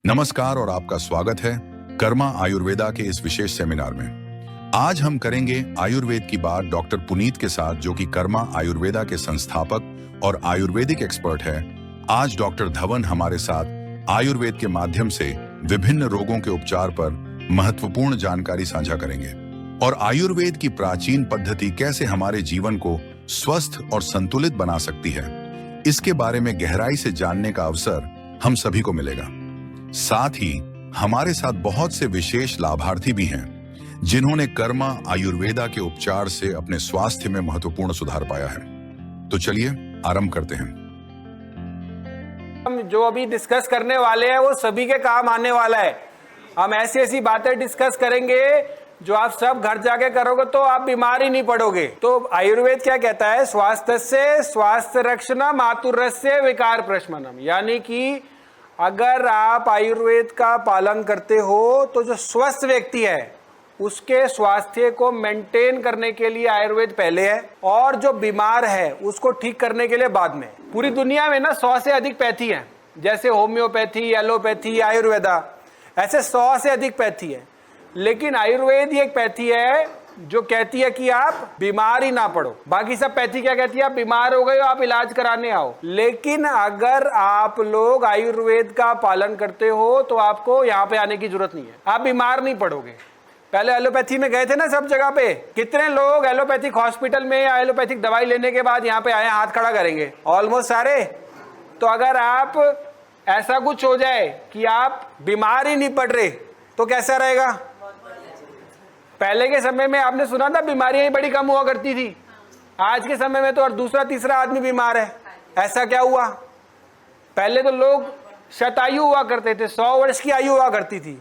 नमस्कार और आपका स्वागत है कर्मा आयुर्वेदा के इस विशेष सेमिनार में। आज हम करेंगे आयुर्वेद की बात डॉक्टर पुनीत के साथ, जो कि कर्मा आयुर्वेदा के संस्थापक और आयुर्वेदिक एक्सपर्ट है। आज डॉक्टर धवन हमारे साथ आयुर्वेद के माध्यम से विभिन्न रोगों के उपचार पर महत्वपूर्ण जानकारी साझा करेंगे और आयुर्वेद की प्राचीन पद्धति कैसे हमारे जीवन को स्वस्थ और संतुलित बना सकती है, इसके बारे में गहराई से जानने का अवसर हम सभी को मिलेगा। साथ ही हमारे साथ बहुत से विशेष लाभार्थी भी हैं जिन्होंने कर्मा आयुर्वेदा के उपचार से अपने स्वास्थ्य में महत्वपूर्ण सुधार पाया है। तो चलिए आरंभ करते हैं। हम जो अभी डिस्कस करने वाले हैं वो सभी के काम आने वाला है। हम ऐसी ऐसी बातें डिस्कस करेंगे जो आप सब घर जाके करोगे तो आप बीमार ही नहीं पड़ोगे। तो आयुर्वेद क्या कहता है? स्वास्थ्य से स्वास्थ्य रक्षणम आतुरस्य विकार प्रशमनम, यानी कि अगर आप आयुर्वेद का पालन करते हो तो जो स्वस्थ व्यक्ति है उसके स्वास्थ्य को मेंटेन करने के लिए आयुर्वेद पहले है और जो बीमार है उसको ठीक करने के लिए बाद में। पूरी दुनिया में ना 100 से अधिक पैथी है, जैसे होम्योपैथी, एलोपैथी, आयुर्वेदा, ऐसे 100 से अधिक पैथी है। लेकिन आयुर्वेद ही एक पैथी है जो कहती है कि आप बीमार ही ना पड़ो। बाकी सब पैथी क्या कहती है? आप बीमार हो गए हो, आप इलाज कराने आओ। लेकिन अगर आप लोग आयुर्वेद का पालन करते हो तो आपको यहाँ पे आने की जरूरत नहीं है, आप बीमार नहीं पड़ोगे। पहले एलोपैथी में गए थे ना सब जगह पे, कितने लोग एलोपैथिक हॉस्पिटल में या एलोपैथिक दवाई लेने के बाद यहाँ पे आए? हाथ खड़ा करेंगे, ऑलमोस्ट सारे। तो अगर आप ऐसा कुछ हो जाए कि आप बीमार ही नहीं पड़ रहे तो कैसा रहेगा? पहले के समय में आपने सुना था बीमारियां ही बड़ी कम हुआ करती थी। आज के समय में तो और दूसरा तीसरा आदमी बीमार है। ऐसा क्या हुआ? पहले तो लोग शतायु हुआ करते थे, 100 वर्ष की आयु हुआ करती थी।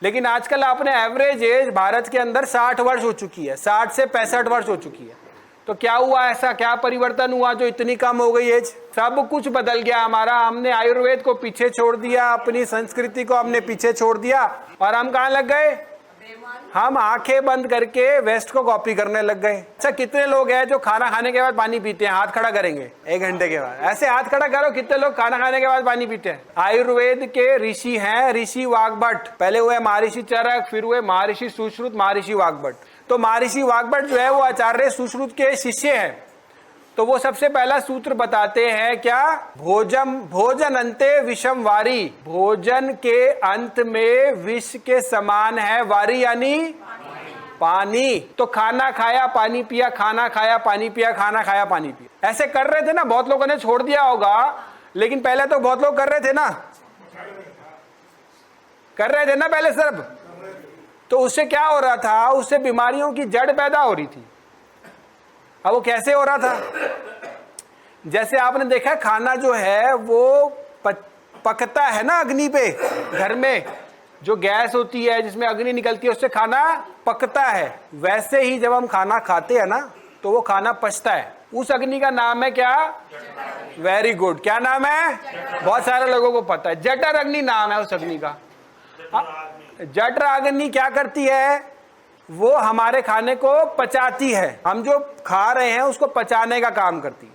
लेकिन आजकल आपने एवरेज एज भारत के अंदर 60 वर्ष हो चुकी है, 60 से 65 वर्ष हो चुकी है। तो क्या हुआ? ऐसा क्या परिवर्तन हुआ जो इतनी कम हो गई एज? सब कुछ बदल गया हमारा। हमने आयुर्वेद को पीछे छोड़ दिया, अपनी संस्कृति को हमने पीछे छोड़ दिया और हम कहाँ लग गए? हम आंखें बंद करके वेस्ट को कॉपी करने लग गए। अच्छा, कितने लोग हैं जो खाना खाने के बाद पानी पीते हैं? हाथ खड़ा करेंगे 1 घंटे के बाद। ऐसे हाथ खड़ा करो, कितने लोग खाना खाने के बाद पानी पीते हैं? आयुर्वेद के ऋषि हैं ऋषि वाग्भट। पहले हुए महर्षि चरक, फिर हुए महर्षि सुश्रुत, महर्षि वाग्भट। तो महर्षि वाग्भट जो है वो आचार्य सुश्रुत के शिष्य हैं। तो वो सबसे पहला सूत्र बताते हैं क्या? भोजन अंते विषम वारी, भोजन के अंत में विष के समान है वारी, यानी पानी। तो खाना खाया पानी पिया, खाना खाया पानी पिया, खाना खाया पानी पिया, ऐसे कर रहे थे ना। बहुत लोगों ने छोड़ दिया होगा, लेकिन पहले तो बहुत लोग कर रहे थे ना, पहले सब। तो उससे क्या हो रहा था? उससे बीमारियों की जड़ पैदा हो रही थी। अब वो कैसे हो रहा था? जैसे आपने देखा खाना जो है वो पकता है ना अग्नि पे, घर में जो गैस होती है जिसमें अग्नि निकलती है उससे खाना पकता है। वैसे ही जब हम खाना खाते हैं ना तो वो खाना पचता है। उस अग्नि का नाम है क्या? वेरी गुड, क्या नाम है? बहुत सारे लोगों को पता है, जठर अग्नि नाम है उस अग्नि का। जठर अग्नि क्या करती है? वो हमारे खाने को पचाती है। हम जो खा रहे हैं उसको पचाने का काम करती है।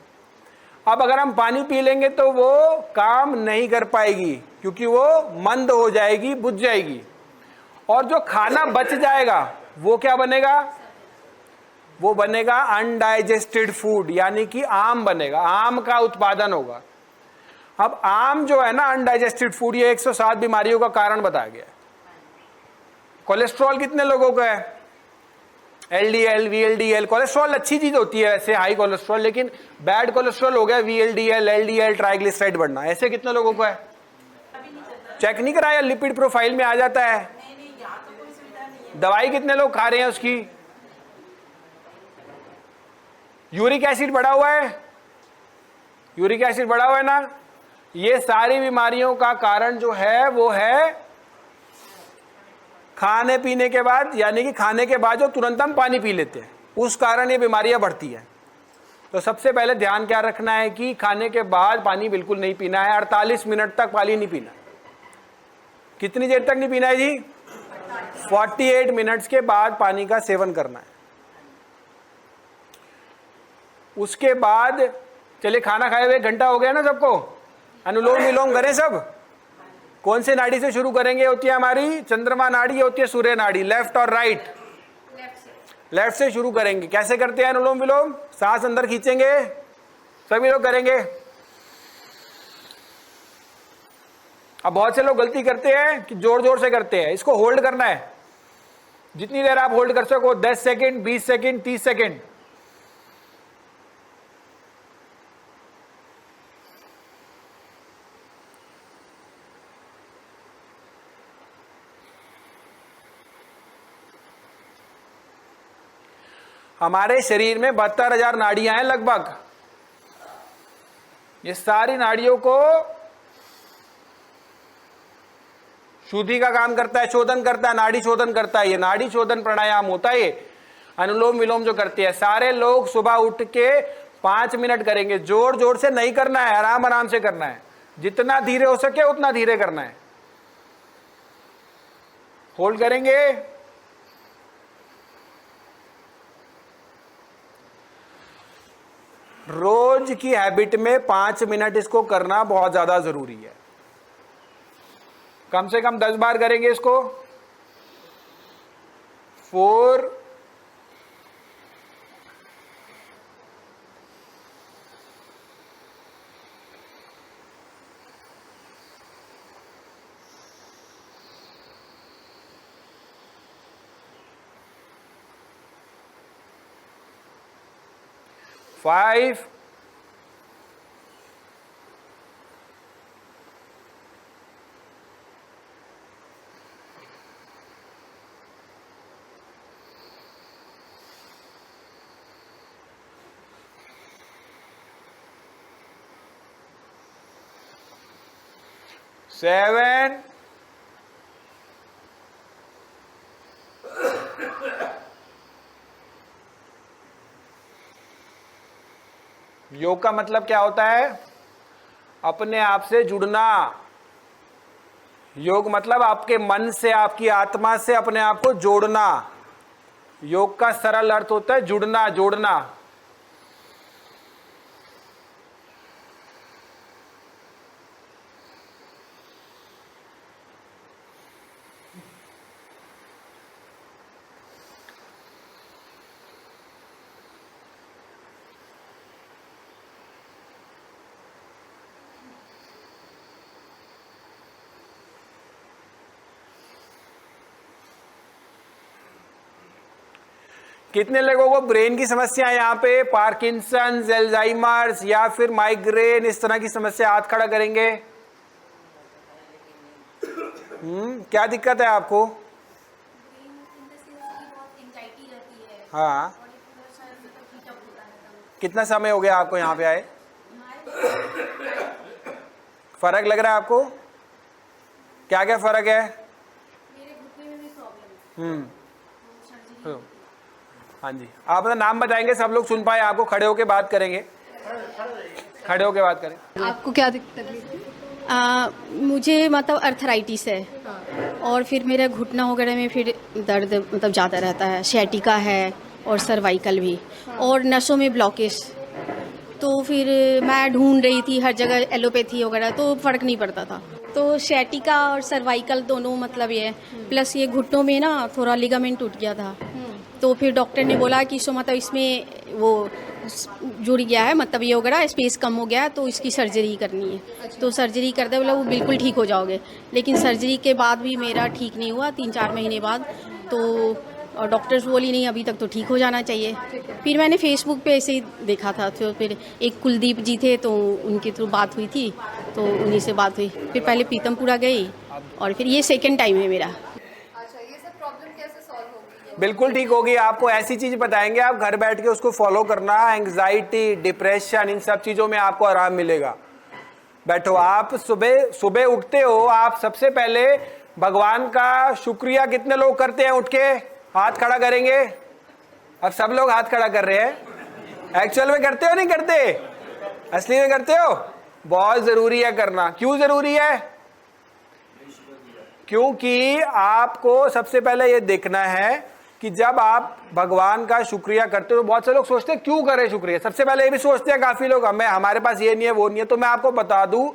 अब अगर हम पानी पी लेंगे तो वो काम नहीं कर पाएगी, क्योंकि वो मंद हो जाएगी, बुझ जाएगी। और जो खाना बच जाएगा वो क्या बनेगा? वो बनेगा अनडाइजेस्टेड फूड, यानी कि आम बनेगा, आम का उत्पादन होगा। अब आम जो है ना अनडाइजेस्टेड फूड, ये 107 बीमारियों का कारण बताया गया है। कोलेस्ट्रॉल कितने लोगों का है? LDL, VLDL। कोलेस्ट्रॉल अच्छी चीज होती है वैसे, हाई कोलेस्ट्रॉल, लेकिन बैड कोलेस्ट्रॉल हो गया VLDL, LDL, ट्राइग्लिसराइड बढ़ना। ऐसे कितने लोगों को है? चेक नहीं कराया? लिपिड प्रोफाइल में आ जाता है। दवाई कितने लोग खा रहे हैं उसकी? यूरिक एसिड बढ़ा हुआ है, यूरिक एसिड बढ़ा हुआ है ना। ये सारी बीमारियों का कारण जो है वो है खाने पीने के बाद, यानी कि खाने के बाद जो तुरंत हम पानी पी लेते हैं, उस कारण ये बीमारियां बढ़ती हैं। तो सबसे पहले ध्यान क्या रखना है कि खाने के बाद पानी बिल्कुल नहीं पीना है। 48 मिनट तक पानी नहीं पीना। कितनी देर तक नहीं पीना है जी? 48 मिनट्स के बाद पानी का सेवन करना है। उसके बाद चलिए, खाना खाए हुए 1 घंटा हो गया ना सबको, अनुलोम विलोम करें सब। कौन से नाड़ी से शुरू करेंगे? होती है हमारी चंद्रमा नाड़ी, होती है सूर्य नाड़ी। लेफ्ट और राइट? लेफ्ट से शुरू करेंगे। कैसे करते हैं अनुलोम विलोम? सांस अंदर खींचेंगे, सभी लोग करेंगे। अब बहुत से लोग गलती करते हैं कि जोर जोर से करते हैं। इसको होल्ड करना है, जितनी देर आप होल्ड कर सको, 10 सेकंड, 20 सेकंड, 30 सेकंड। हमारे शरीर में 72,000 नाड़ियां हैं लगभग। ये सारी नाड़ियों को शुद्धि का काम करता है, शोधन करता है, नाड़ी शोधन करता है। ये नाड़ी शोधन प्राणायाम होता है। ये अनुलोम विलोम जो करते हैं सारे लोग, सुबह उठ के 5 मिनट करेंगे। जोर जोर से नहीं करना है, आराम आराम से करना है। जितना धीरे हो सके उतना धीरे करना है। होल्ड करेंगे। रोज की हैबिट में 5 मिनट इसको करना बहुत ज्यादा जरूरी है। कम से कम 10 बार करेंगे इसको। 4 5 7 योग का मतलब क्या होता है? अपने आप से जुड़ना। योग मतलब आपके मन से, आपकी आत्मा से अपने आप को जोड़ना। योग का सरल अर्थ होता है जुड़ना, जोड़ना। कितने लोगों को ब्रेन की समस्या है यहाँ पे? पार्किंसंस, एल्जाइमर्स या फिर माइग्रेन, इस तरह की समस्या? हाथ खड़ा करेंगे। क्या दिक्कत है आपको? हाँ। कितना समय हो गया आपको यहाँ पे आए? फर्क लग रहा है आपको? क्या क्या फर्क है? हाँ जी, आप अपना नाम बताएंगे, सब लोग सुन पाए आपको। खड़े होके बात करेंगे, खड़े होके बात करें। आपको क्या दिक्कत थी? मुझे मतलब अर्थराइटिस है और फिर मेरे घुटना वगैरह में फिर दर्द मतलब ज़्यादा रहता है। सciatica है और सर्वाइकल भी, और नसों में ब्लॉकेज। तो फिर मैं ढूंढ रही थी हर जगह एलोपैथी वगैरह, तो फ़र्क नहीं पड़ता था। तो sciatica और सर्वाइकल दोनों मतलब ये, प्लस ये घुटनों में ना थोड़ा लिगामेंट टूट गया था। तो फिर डॉक्टर ने बोला कि सो मतलब इसमें वो जुड़ गया है, मतलब ये वगैरह स्पेस कम हो गया है, तो इसकी सर्जरी करनी है। तो सर्जरी कर दे, बोला वो बिल्कुल ठीक हो जाओगे। लेकिन सर्जरी के बाद भी मेरा ठीक नहीं हुआ, 3-4 महीने बाद। तो डॉक्टर्स बोली नहीं, अभी तक तो ठीक हो जाना चाहिए। फिर मैंने फेसबुक पे ऐसे ही देखा था, तो फिर एक कुलदीप जी थे, तो उनके थ्रू बात हुई थी, तो उन्हीं से बात हुई। फिर पहले पीतमपुरा गई और फिर ये 2nd टाइम है मेरा। बिल्कुल ठीक होगी। आपको ऐसी चीज बताएंगे, आप घर बैठ के उसको फॉलो करना। एंग्जाइटी, डिप्रेशन, इन सब चीजों में आपको आराम मिलेगा। बैठो, आप सुबह सुबह उठते हो, आप सबसे पहले भगवान का शुक्रिया कितने लोग करते हैं? उठ के हाथ खड़ा करेंगे। अब सब लोग हाथ खड़ा कर रहे हैं। एक्चुअल में करते हो नहीं करते? असली में करते हो? बहुत जरूरी है करना। क्यों जरूरी है? क्योंकि आपको सबसे पहले ये देखना है कि जब आप भगवान का शुक्रिया करते हो, तो बहुत से लोग सोचते हैं क्यों करें शुक्रिया। सबसे पहले ये भी सोचते हैं काफी लोग, हमें हमारे पास ये नहीं है, वो नहीं है। तो मैं आपको बता दूं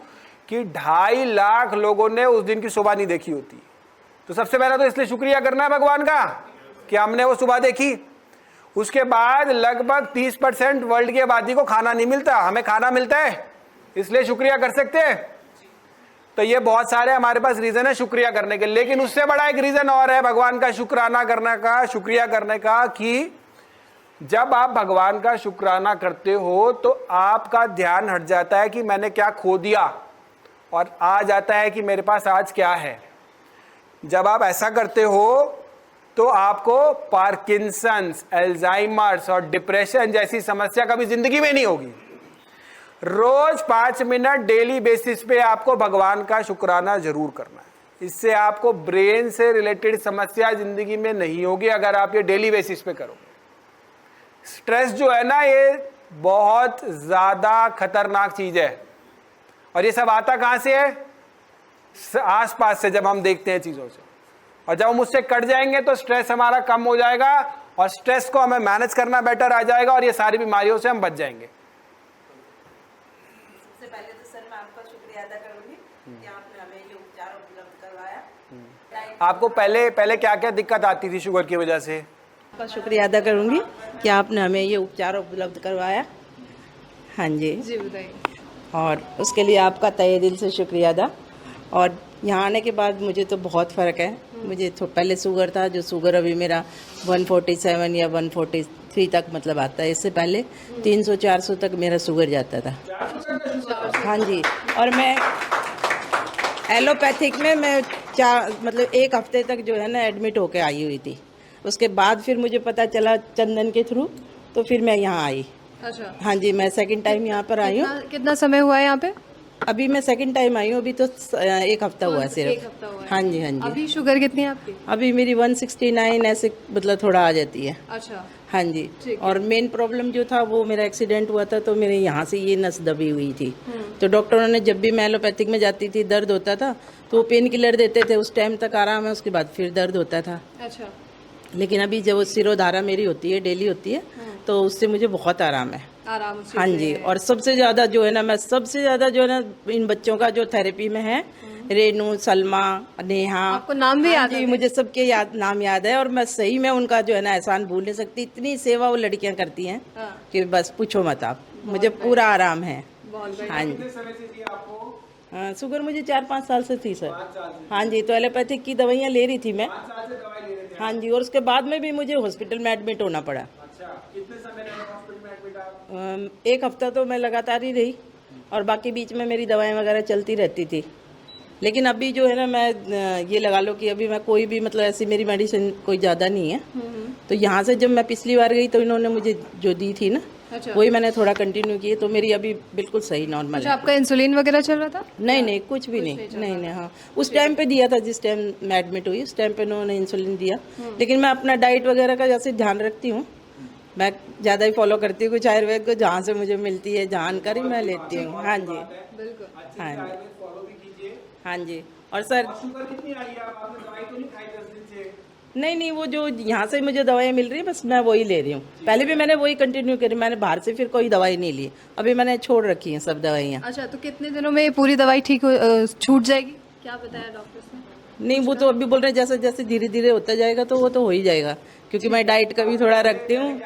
कि 2.5 लाख लोगों ने उस दिन की सुबह नहीं देखी होती। तो सबसे पहले तो इसलिए शुक्रिया करना है भगवान का कि हमने वो सुबह देखी। उसके बाद लगभग 30% वर्ल्ड की आबादी को खाना नहीं मिलता, हमें खाना मिलता है, इसलिए शुक्रिया कर सकते हैं। तो ये बहुत सारे हमारे पास रीजन है शुक्रिया करने के। लेकिन उससे बड़ा एक रीजन और है भगवान का शुक्राना करने का, शुक्रिया करने का, कि जब आप भगवान का शुक्राना करते हो तो आपका ध्यान हट जाता है कि मैंने क्या खो दिया और आ जाता है कि मेरे पास आज क्या है। जब आप ऐसा करते हो तो आपको पार्किंसंस, अल्जाइमर्स और डिप्रेशन जैसी समस्या कभी जिंदगी में नहीं होगी। रोज 5 मिनट डेली बेसिस पे आपको भगवान का शुक्राना जरूर करना है। इससे आपको ब्रेन से रिलेटेड समस्या जिंदगी में नहीं होगी अगर आप ये डेली बेसिस पे करोगे। स्ट्रेस जो है ना, ये बहुत ज्यादा खतरनाक चीज है। और ये सब आता कहां से है? आसपास से, जब हम देखते हैं चीजों से। और जब हम उससे कट जाएंगे तो स्ट्रेस हमारा कम हो जाएगा और स्ट्रेस को हमें मैनेज करना बेटर आ जाएगा और ये सारी बीमारियों से हम बच जाएंगे। सबसे पहले तो सर मैं आपका शुक्रिया अदा करूंगी कि आपने हमें ये उपचार उपलब्ध करवाया। आपको पहले क्या क्या दिक्कत आती थी शुगर की वजह से? आपका शुक्रिया अदा करूंगी कि आपने हमें ये उपचार उपलब्ध करवाया। हाँ जी जी बताइए। और उसके लिए आपका तहे दिल से शुक्रिया अदा। और यहाँ आने के बाद मुझे तो बहुत फ़र्क है। मुझे तो पहले शुगर था, जो शुगर अभी मेरा 147 या 143 तक मतलब आता है। इससे पहले 300-400 तक मेरा शुगर जाता था। हाँ जी। और मैं एलोपैथिक में मैं मतलब 1 हफ्ते तक जो है ना एडमिट होके आई हुई थी। उसके बाद फिर मुझे पता चला चंदन के थ्रू, तो फिर मैं यहाँ आई। अच्छा, हाँ जी, मैं सेकंड टाइम यहाँ पर आई हूँ। कितना समय हुआ है यहाँ पे? अभी मैं सेकंड टाइम आई हूँ, अभी तो 1 हफ्ता हुआ है सिर्फ। 1 हफ्ता हुआ है। हाँ जी हाँ जी। अभी शुगर कितनी है आपकी? अभी मेरी 169 ऐसे मतलब थोड़ा आ जाती है। अच्छा, हाँ जी। ठीक है। और मेन प्रॉब्लम जो था वो मेरा एक्सीडेंट हुआ था, तो मेरे यहाँ से ये नस दबी हुई थी। तो डॉक्टरों ने जब भी मैं एलोपैथिक में जाती थी, दर्द होता था तो वो पेन किलर देते थे, उस टाइम तक आराम है, उसके बाद फिर दर्द होता था। अच्छा, लेकिन अभी जब सिरोधारा मेरी होती है, डेली होती है, तो उससे मुझे बहुत आराम है। आराम उससे हाँ जी। और सबसे ज़्यादा जो है ना, मैं सबसे ज़्यादा जो है ना इन बच्चों का जो थेरेपी में है, रेनू, सलमा, नेहा, आपको नाम भी याद जी है? मुझे सबके नाम याद है। और मैं सही में उनका जो है ना एहसान भूल नहीं सकती। इतनी सेवा वो लड़कियां करती हैं हाँ। कि बस पूछो मत आप। मुझे पूरा आराम है। बहुत बढ़िया। हाँ जी। हाँ, शुगर मुझे 4-5 साल से थी सर। हाँ जी। तो एलोपैथिक की दवाइयाँ ले रही थी मैं। हाँ जी। और उसके बाद में भी मुझे हॉस्पिटल में एडमिट होना पड़ा। कितने समय रहे हॉस्पिटल में एडमिट आप? 1 हफ्ता तो मैं लगातार ही रही और बाकी बीच में मेरी दवाएं वगैरह चलती रहती थी। लेकिन अभी जो है ना, मैं ये लगा लो कि अभी मैं कोई भी मतलब ऐसी मेरी मेडिसिन कोई ज़्यादा नहीं है। तो यहाँ से जब मैं पिछली बार गई तो इन्होंने मुझे जो दी थी ना, अच्छा। वही मैंने थोड़ा कंटिन्यू की, तो मेरी अभी बिल्कुल सही नॉर्मल अच्छा, है। आपका इंसुलिन वगैरह चल रहा था? नहीं, कुछ भी नहीं। हाँ, उस टाइम पे दिया था जिस टाइम मैं एडमिट हुई, उस टाइम पे उन्होंने इंसुलिन दिया। लेकिन मैं अपना डाइट वगैरह का जैसे ध्यान रखती हूँ, मैं ज़्यादा ही फॉलो करती हूँ कुछ आयुर्वेद को, जहाँ से मुझे मिलती है जानकारी मैं लेती हूँ। हाँ जी। बिल्कुल। हाँ जी। हाँ जी। और सर शुगर कितनी आई है? आपने दवाई तो नहीं खाई 10 दिन से? नहीं, वो जो यहाँ से मुझे दवाइयाँ मिल रही है बस मैं वही ले रही हूँ। पहले भी मैंने वही कंटिन्यू करी, मैंने बाहर से फिर कोई दवाई नहीं ली। अभी मैंने छोड़ रखी है सब दवाइयाँ। अच्छा, तो कितने दिनों में ये पूरी दवाई ठीक छूट जाएगी? क्या बताया डॉक्टर्स ने? नहीं, वो तो अभी बोल रहे हैं जैसे जैसे धीरे धीरे होता जाएगा तो वो तो हो ही जाएगा, क्योंकि मैं डाइट का भी थोड़ा रखती हूँ।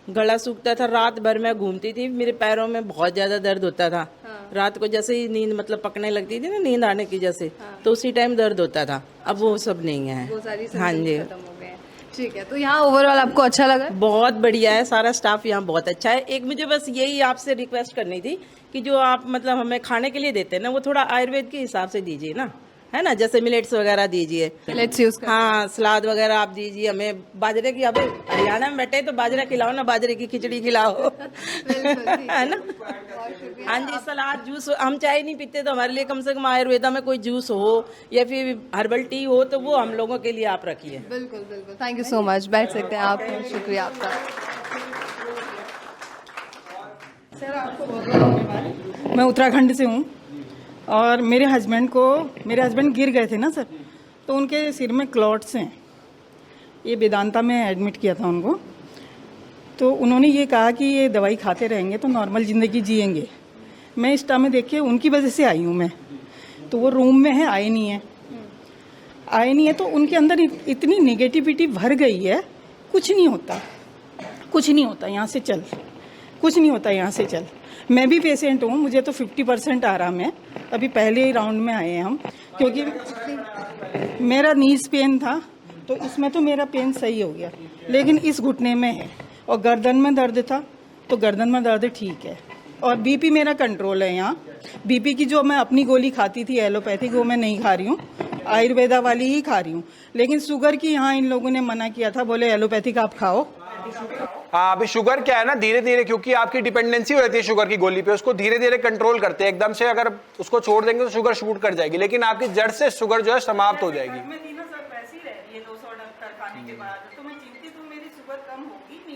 गला सूखता था, रात भर मैं घूमती थी, मेरे पैरों में बहुत ज्यादा दर्द होता था। रात को जैसे ही नींद मतलब पकने लगती थी ना, नींद आने की जैसे, तो उसी टाइम दर्द होता था। अब वो सब नहीं है। वो सारी हाँ जी। खत्म हो गए हैं। ठीक है, तो यहाँ ओवरऑल आपको अच्छा लगा? बहुत बढ़िया है, सारा स्टाफ यहाँ बहुत अच्छा है। एक मुझे बस यही आपसे रिक्वेस्ट करनी थी कि जो आप मतलब हमें खाने के लिए देते हैं ना, वो थोड़ा आयुर्वेद के हिसाब से दीजिए ना, है ना। जैसे मिलेट्स वगैरह दीजिए, मिलेट्स यूज कर। हाँ, सलाद वगैरह आप दीजिए हमें। बाजरे की, अभी हरियाणा में बैठे तो बाजरा खिलाओ ना, बाजरे की खिचड़ी खिलाओ, है ना। हाँ जी। सलाद, जूस, हम चाय नहीं पीते तो हमारे लिए कम से कम आयुर्वेदा में कोई जूस हो या फिर हर्बल टी हो तो वो हम लोगों के लिए आप रखिए। बिल्कुल बिल्कुल। Thank you so much. बैठ सकते हैं आप। शुक्रिया आपका। सर, आपको बहुत बहुत धन्यवाद। मैं उत्तराखंड से हूँ और मेरे हस्बैंड गिर गए थे ना सर, तो उनके सिर में क्लॉट्स हैं। ये वेदांता में एडमिट किया था उनको, तो उन्होंने ये कहा कि ये दवाई खाते रहेंगे तो नॉर्मल ज़िंदगी जिएंगे। मैं इंस्टा में देख के उनकी वजह से आई हूँ मैं, तो वो रूम में है, आए नहीं है, तो उनके अंदर इतनी नेगेटिविटी भर गई है, कुछ नहीं होता, यहाँ से चल, कुछ नहीं होता, यहाँ से चल। मैं भी पेशेंट हूँ, मुझे तो 50% आराम है, अभी पहले ही राउंड में आए हैं हम, क्योंकि मेरा नीज पेन था तो इसमें तो मेरा पेन सही हो गया, लेकिन इस घुटने में है, और गर्दन में दर्द था तो गर्दन में दर्द ठीक है, और बीपी मेरा कंट्रोल है। यहाँ बीपी की जो मैं अपनी गोली खाती थी एलोपैथिक, वो मैं नहीं खा रही हूँ, आयुर्वेदा वाली ही खा रही हूँ। लेकिन शुगर की यहाँ इन लोगों ने मना किया था, बोले एलोपैथिक आप खाओ। हाँ, अभी शुगर क्या है ना, धीरे धीरे, क्योंकि आपकी डिपेंडेंसी रहती है शुगर की गोली पे, उसको धीरे धीरे कंट्रोल करते हैं। एकदम से अगर उसको छोड़ देंगे तो शुगर शूट कर जाएगी, लेकिन आपकी जड़ से शुगर जो है समाप्त हो जाएगी।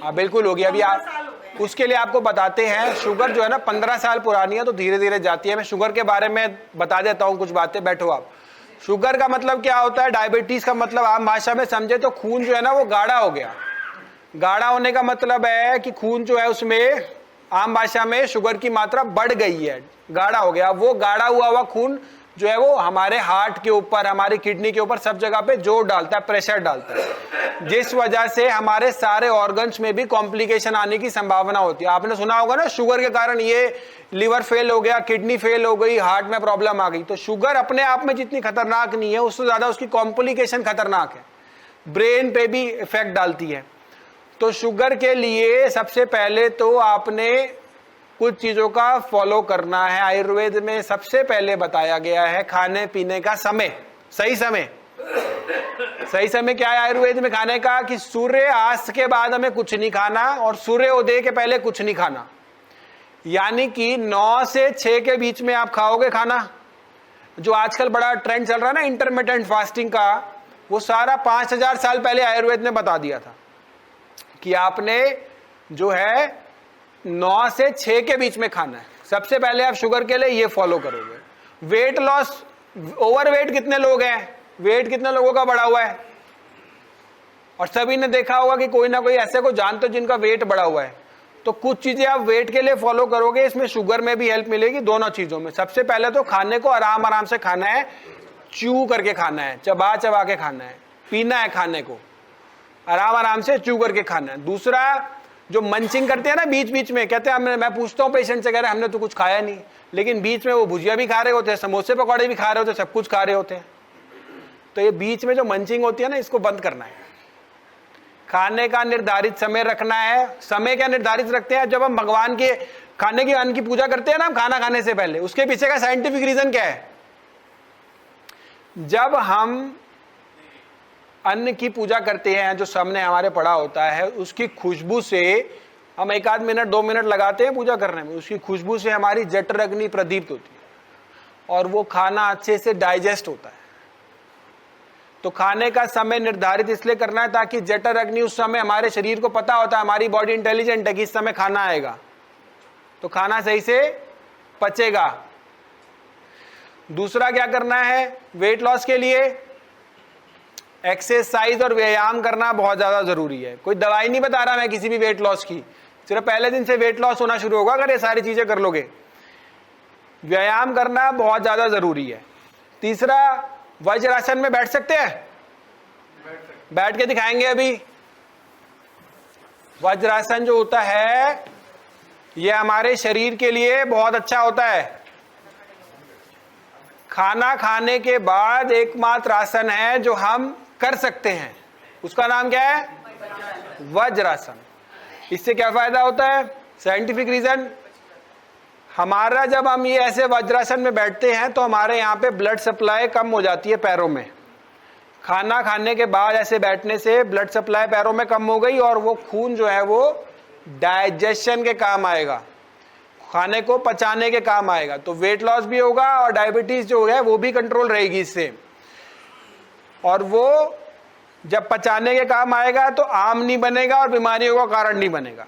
हाँ बिल्कुल होगी। अभी आप उसके लिए आपको बताते हैं, शुगर जो है ना 15 साल पुरानी है, तो धीरे धीरे जाती है। मैं शुगर के बारे में बता देता हूँ कुछ बातें, बैठो आप। शुगर का मतलब क्या होता है, डायबिटीज का मतलब आम भाषा में समझे तो खून जो है ना वो गाढ़ा हो गया। गाढ़ा होने का मतलब है कि खून जो है उसमें आम भाषा में शुगर की मात्रा बढ़ गई है, गाढ़ा हो गया। वो गाढ़ा हुआ खून जो है वो हमारे हार्ट के ऊपर, हमारी किडनी के ऊपर, सब जगह पे जोर डालता है, प्रेशर डालता है, जिस वजह से हमारे सारे ऑर्गन्स में भी कॉम्प्लिकेशन आने की संभावना होती है। आपने सुना होगा ना, शुगर के कारण ये लिवर फेल हो गया, किडनी फेल हो गई, हार्ट में प्रॉब्लम आ गई। तो शुगर अपने आप में जितनी खतरनाक नहीं है, उससे ज्यादा उसकी कॉम्प्लिकेशन खतरनाक है, ब्रेन पे भी इफेक्ट डालती है। तो शुगर के लिए सबसे पहले तो आपने कुछ चीजों का फॉलो करना है। आयुर्वेद में सबसे पहले बताया गया है खाने पीने का समय, सही समय। सही समय क्या है आयुर्वेद में खाने का, कि सूर्य अस्त के बाद हमें कुछ नहीं खाना और सूर्योदय के पहले कुछ नहीं खाना। यानी कि 9 से 6 के बीच में आप खाओगे खाना। जो आजकल बड़ा ट्रेंड चल रहा है ना इंटरमिटेंट फास्टिंग का, वो सारा 5000 साल पहले आयुर्वेद ने बता दिया था कि आपने जो है 9 से 6 के बीच में खाना है। सबसे पहले आप शुगर के लिए ये फॉलो करोगे। वेट लॉस, ओवरवेट कितने लोग हैं, वेट कितने लोगों का बढ़ा हुआ है, और सभी ने देखा होगा कि कोई ना कोई ऐसे को जानते हो जिनका वेट बढ़ा हुआ है। तो कुछ चीजें आप वेट के लिए फॉलो करोगे, इसमें शुगर में भी हेल्प मिलेगी, दोनों चीजों में। सबसे पहले तो खाने को आराम आराम से खाना है, च्यू करके खाना है, चबा चबा के खाना है, पीना है खाने को आराम आराम से च्यू करके खाना है। दूसरा, जो मंचिंग करते हैं ना बीच बीच में, कहते हैं मैं पूछता हूँ पेशेंट से, कह रहे हमने तो कुछ खाया नहीं, लेकिन बीच में वो भुजिया भी खा रहे होते हैं, समोसे पकौड़े भी खा रहे होते हैं, सब कुछ खा रहे होते हैं। तो ये बीच में जो मंचिंग होती है ना, इसको बंद करना है। खाने का निर्धारित समय रखना है। समय क्या निर्धारित रखते हैं, जब हम भगवान के खाने की अन्न की पूजा करते हैं ना, हम खाना खाने से पहले, उसके पीछे का साइंटिफिक रीजन क्या है। जब हम अन्न की पूजा करते हैं, जो सामने हमारे पड़ा होता है, उसकी खुशबू से हम 1 मिनट 2 मिनट लगाते हैं पूजा करने में, उसकी खुशबू से हमारी जठर अग्नि प्रदीप्त होती है और वो खाना अच्छे से डाइजेस्ट होता है। तो खाने का समय निर्धारित इसलिए करना है ताकि जठर अग्नि, उस समय हमारे शरीर को पता होता है, हमारी बॉडी इंटेलिजेंट है कि इस समय खाना आएगा, तो खाना सही से पचेगा। दूसरा क्या करना है, वेट लॉस के लिए एक्सरसाइज और व्यायाम करना बहुत ज्यादा जरूरी है। कोई दवाई नहीं बता रहा मैं किसी भी वेट लॉस की, सिर्फ पहले दिन से वेट लॉस होना शुरू होगा अगर ये सारी चीजें कर लोगे। व्यायाम करना बहुत ज्यादा जरूरी है। तीसरा, वज्रासन में बैठ सकते हैं, बैठ के दिखाएंगे अभी। वज्रासन जो होता है ये हमारे शरीर के लिए बहुत अच्छा होता है। खाना खाने के बाद एकमात्र आसन है जो हम कर सकते हैं, उसका नाम क्या है, वज्रासन। इससे क्या फायदा होता है, साइंटिफिक रीजन, हमारा जब हम ये ऐसे वज्रासन में बैठते हैं तो हमारे यहाँ पे ब्लड सप्लाई कम हो जाती है पैरों में। खाना खाने के बाद ऐसे बैठने से ब्लड सप्लाई पैरों में कम हो गई और वो खून जो है वो डाइजेशन के काम आएगा, खाने को पचाने के काम आएगा। तो वेट लॉस भी होगा और डायबिटीज जो है वो भी कंट्रोल रहेगी इससे, और वो जब पचाने के काम आएगा तो आम नहीं बनेगा और बीमारियों का कारण नहीं बनेगा।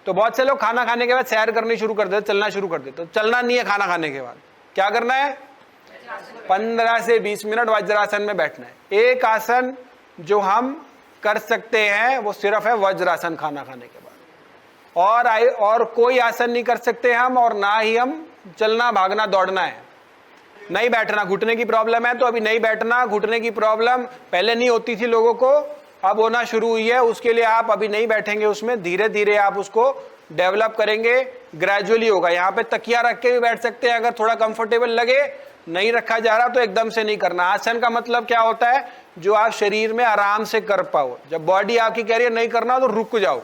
तो बहुत से लोग खाना खाने के बाद सैर करनी शुरू कर देते, चलना शुरू कर देते। तो चलना नहीं है खाना खाने के बाद, क्या करना है, 15 से 20 मिनट वज्रासन में बैठना है। एक आसन जो हम कर सकते हैं वो सिर्फ है वज्रासन खाना खाने के बाद, और कोई आसन नहीं कर सकते हम, और ना ही हम चलना भागना दौड़ना है, नहीं बैठना। घुटने की प्रॉब्लम है तो अभी नहीं बैठना। घुटने की प्रॉब्लम पहले नहीं होती थी लोगों को, अब होना शुरू हुई है। उसके लिए आप अभी नहीं बैठेंगे उसमें, धीरे धीरे आप उसको डेवलप करेंगे, ग्रेजुअली होगा। यहाँ पे तकिया रख के भी बैठ सकते हैं अगर थोड़ा कंफर्टेबल लगे। नहीं रखा जा रहा तो एकदम से नहीं करना। आसन का मतलब क्या होता है, जो आप शरीर में आराम से कर पाओ। जब बॉडी आपकी कह रही है नहीं करना तो रुक जाओ,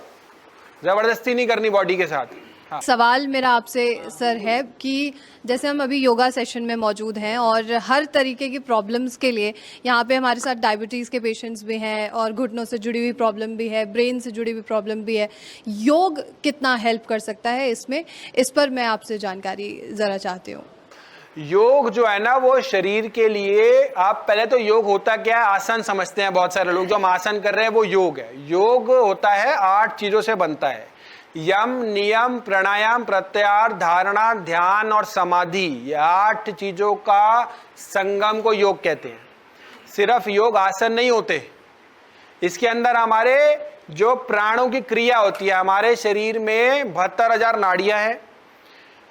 जबरदस्ती नहीं करनी बॉडी के साथ। हाँ। सवाल मेरा आपसे सर है कि जैसे हम अभी योगा सेशन में मौजूद हैं और हर तरीके की प्रॉब्लम्स के लिए यहाँ पे हमारे साथ डायबिटीज़ के पेशेंट्स भी हैं और घुटनों से जुड़ी हुई प्रॉब्लम भी है, ब्रेन से जुड़ी हुई प्रॉब्लम भी है। योग कितना हेल्प कर सकता है इसमें, इस पर मैं आपसे जानकारी ज़रा चाहती हूँ। योग जो है ना वो शरीर के लिए, आप पहले तो योग होता क्या है, आसन समझते हैं बहुत सारे लोग। जो हम आसन कर रहे हैं वो योग है। योग होता है 8 चीजों से बनता है, यम, नियम, प्राणायाम, प्रत्याहार, धारणा, ध्यान और समाधि। ये 8 चीजों का संगम को योग कहते हैं। सिर्फ योग आसन नहीं होते, इसके अंदर हमारे जो प्राणों की क्रिया होती है। हमारे शरीर में 72,000 नाड़ियां हैं,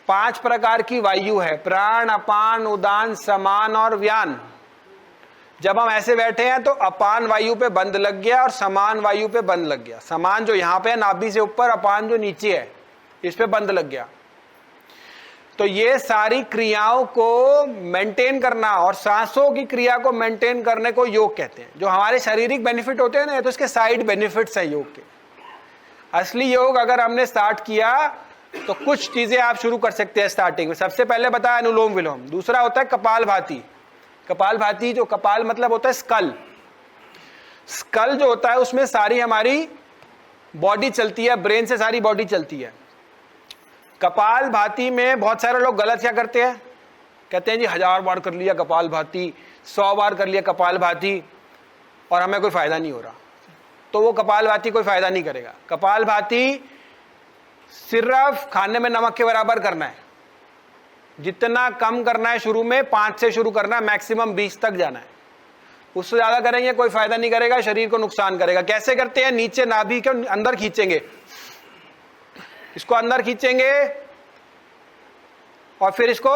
5 प्रकार की वायु है, प्राण, अपान, उदान, समान और व्यान। जब हम ऐसे बैठे हैं तो अपान वायु पे बंद लग गया और समान वायु पे बंद लग गया। समान जो यहाँ पे है नाभि से ऊपर, अपान जो नीचे है इस पे बंद लग गया। तो ये सारी क्रियाओं को मेंटेन करना और सांसों की क्रिया को मेंटेन करने को योग कहते हैं। जो हमारे शारीरिक बेनिफिट होते हैं ना, तो इसके साइड बेनिफिट्स हैं योग के। असली योग अगर हमने स्टार्ट किया तो कुछ चीजें आप शुरू कर सकते हैं स्टार्टिंग में। सबसे पहले बताया अनुलोम विलोम, दूसरा होता है कपालभाति। कपालभाति, जो कपाल मतलब होता है स्कल। स्कल जो होता है उसमें सारी हमारी बॉडी चलती है, ब्रेन से सारी बॉडी चलती है। कपालभाति में बहुत सारे लोग गलत क्या करते हैं, कहते हैं जी 1000 बार कर लिया कपालभाति, 100 बार कर लिया कपालभाति और हमें कोई फायदा नहीं हो रहा। तो वो कपालभाति कोई फायदा नहीं करेगा। कपालभाति सिर्फ खाने में नमक के बराबर करना है। जितना कम करना है शुरू में, 5 से शुरू करना है, मैक्सिमम 20 तक जाना है। उससे ज्यादा करेंगे कोई फायदा नहीं करेगा, शरीर को नुकसान करेगा। कैसे करते हैं, नीचे नाभि के अंदर खींचेंगे, इसको अंदर खींचेंगे और फिर इसको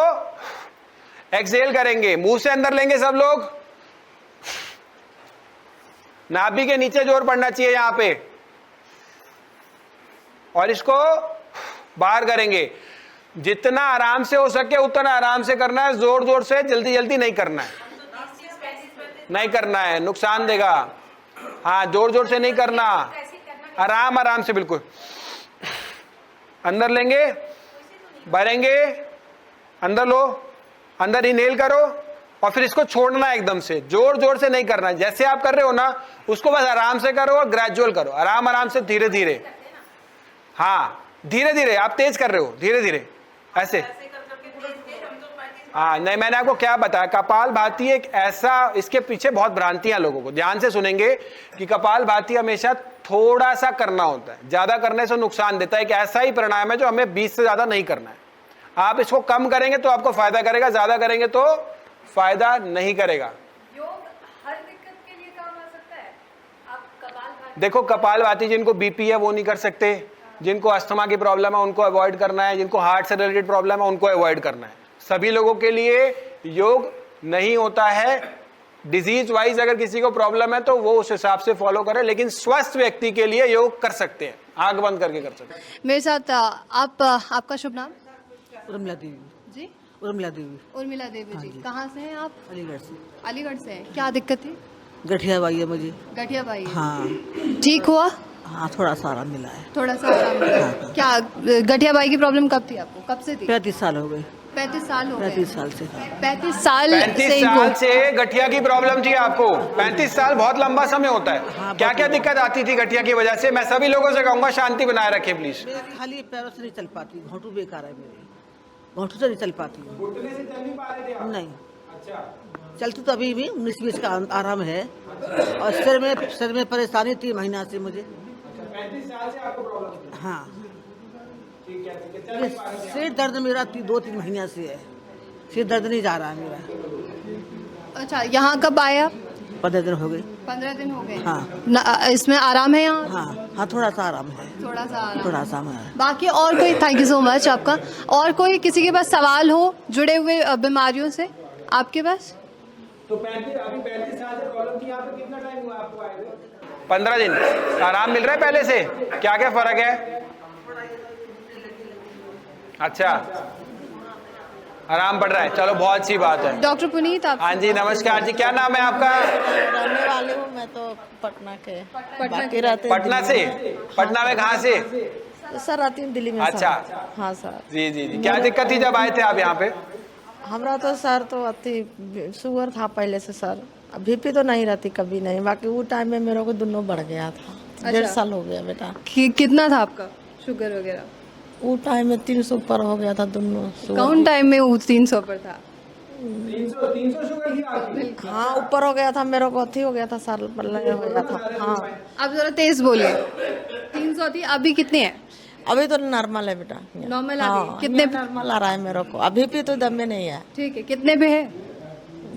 एक्सहेल करेंगे, मुंह से अंदर लेंगे सब लोग। नाभि के नीचे जोर पड़ना चाहिए यहां पे, और इसको बाहर करेंगे। जितना आराम से हो सके उतना आराम से करना है, जोर जोर से जल्दी जल्दी नहीं करना है, नहीं करना है, नुकसान देगा। हाँ, जोर जोर से नहीं करना, आराम आराम से बिल्कुल। अंदर लेंगे, भरेंगे, अंदर लो, अंदर इनहेल करो और फिर इसको छोड़ना है एकदम से, जोर जोर से नहीं करना है। जैसे आप कर रहे हो ना उसको बस आराम से करो और ग्रेजुअल करो, आराम आराम से, धीरे धीरे। हाँ, धीरे धीरे, आप तेज कर रहे हो, धीरे धीरे ऐसे। हाँ, नहीं, मैंने आपको क्या बताया, कपालभाति एक ऐसा, इसके पीछे बहुत भ्रांतियां लोगों को, ध्यान से सुनेंगे कि कपालभाति हमेशा थोड़ा सा करना होता है, ज्यादा करने से नुकसान देता है। एक ऐसा ही प्राणायाम है जो हमें 20 से ज्यादा नहीं करना है। आप इसको कम करेंगे तो आपको फायदा करेगा, ज्यादा करेंगे तो फायदा नहीं करेगा। योग हर दिक्कत के लिए काम आ सकता है। आप कपालभाति, देखो कपालभाति जिनको बीपी है वो नहीं कर सकते, जिनको अस्थमा की प्रॉब्लम है उनको अवॉइड करना है, जिनको हार्ट से रिलेटेड प्रॉब्लम है उनको अवॉइड करना है। सभी लोगों के लिए योग नहीं होता है। डिजीज वाइज अगर किसी को प्रॉब्लम है तो वो उस हिसाब से फॉलो करे, लेकिन स्वस्थ व्यक्ति के लिए योग कर सकते हैं, आंख बंद करके कर सकते हैं। मेरे साथ आपका शुभ नाम? उर्मिला देवी। जी, उर्मिला देवी, उर्मिला देवी जी। कहाँ से हैं आप? अलीगढ़ से। अलीगढ़ से हैं। क्या दिक्कत थी? गठिया बाई है मुझे। गठिया बाई है। हाँ ठीक हुआ? हाँ, थोड़ा सा आराम मिला है। थोड़ा सा आराम मिला। क्या गठिया बाई की प्रॉब्लम कब थी आपको, कब से थी? 35 साल हो गए। 35 साल हो गए। 35 साल से। 35 साल 35 से साल से गठिया की प्रॉब्लम थी आपको? 35 साल बहुत लंबा समय होता है। हाँ, क्या क्या दिक्कत आती थी गठिया की वजह से? मैं सभी लोगों से कहूंगा शांति बनाए रखें प्लीज। मेरे खाली पैरों से नहीं चल पाती, घोटू बेकार है मेरे, घोटू से नहीं चल पाती हूँ। नहीं, चलती तो अभी भी 19-20 का आराम है। और सिर में परेशानी 3 महीना से मुझे। 35 साल से आपको प्रॉब्लम? हाँ, सिर दर्द मेरा 2-3 महीना से है, सिर दर्द नहीं जा रहा है मेरा। अच्छा, यहाँ कब आया? 15 दिन हो गए। 15 दिन हो गए। हाँ। इसमें आराम है यहाँ? हाँ हाँ, थोड़ा सा आराम है, थोड़ा सा आराम। थोड़ा सा है। बाकी और कोई, थैंक यू सो मच आपका, और कोई किसी के पास सवाल हो जुड़े हुए बीमारियों से आपके पास? तो 35 साल से प्रॉब्लम थी, यहाँ पे कितना टाइम हुआ आपको आए हुए? 15 दिन। आराम मिल रहा है पहले से? क्या क्या फर्क है? अच्छा, आराम पड़ रहा है, चलो बहुत अच्छी बात है। डॉक्टर पुनीत आप? हाँ जी, नमस्कार जी, क्या नाम है आपका? रहने वाली हूँ मैं तो पटना के। बाकी रहते पटना से? पटना में कहाँ से? सर रहती हूँ दिल्ली में। अच्छा। हाँ सर। जी जी जी, क्या दिक्कत थी जब आए थे आप यहाँ पे? हमारा तो सर तो अति शुगर था पहले से सर, बीपी तो नहीं रहती कभी नहीं, बाकी वो टाइम में मेरे को दोनों बढ़ गया था। 1.5 साल हो गया बेटा। कितना था आपका शुगर वगैरह? वो टाइम में 300 ऊपर हो गया था दोनों। कौन टाइम में वो 300 पर था? 300 शुगर थी आपकी? हाँ ऊपर हो गया था, मेरे को अथी हो गया था सर, लगा हो गया था। हाँ आप जरा तेज बोलिए। 300 थी, अभी कितनी है? अभी तो नॉर्मल है बेटा। नॉर्मल आ गई? हाँ, कितने? नॉर्मल आ रहा है मेरे को, अभी भी तो दम में नहीं है। ठीक है, कितने पे है?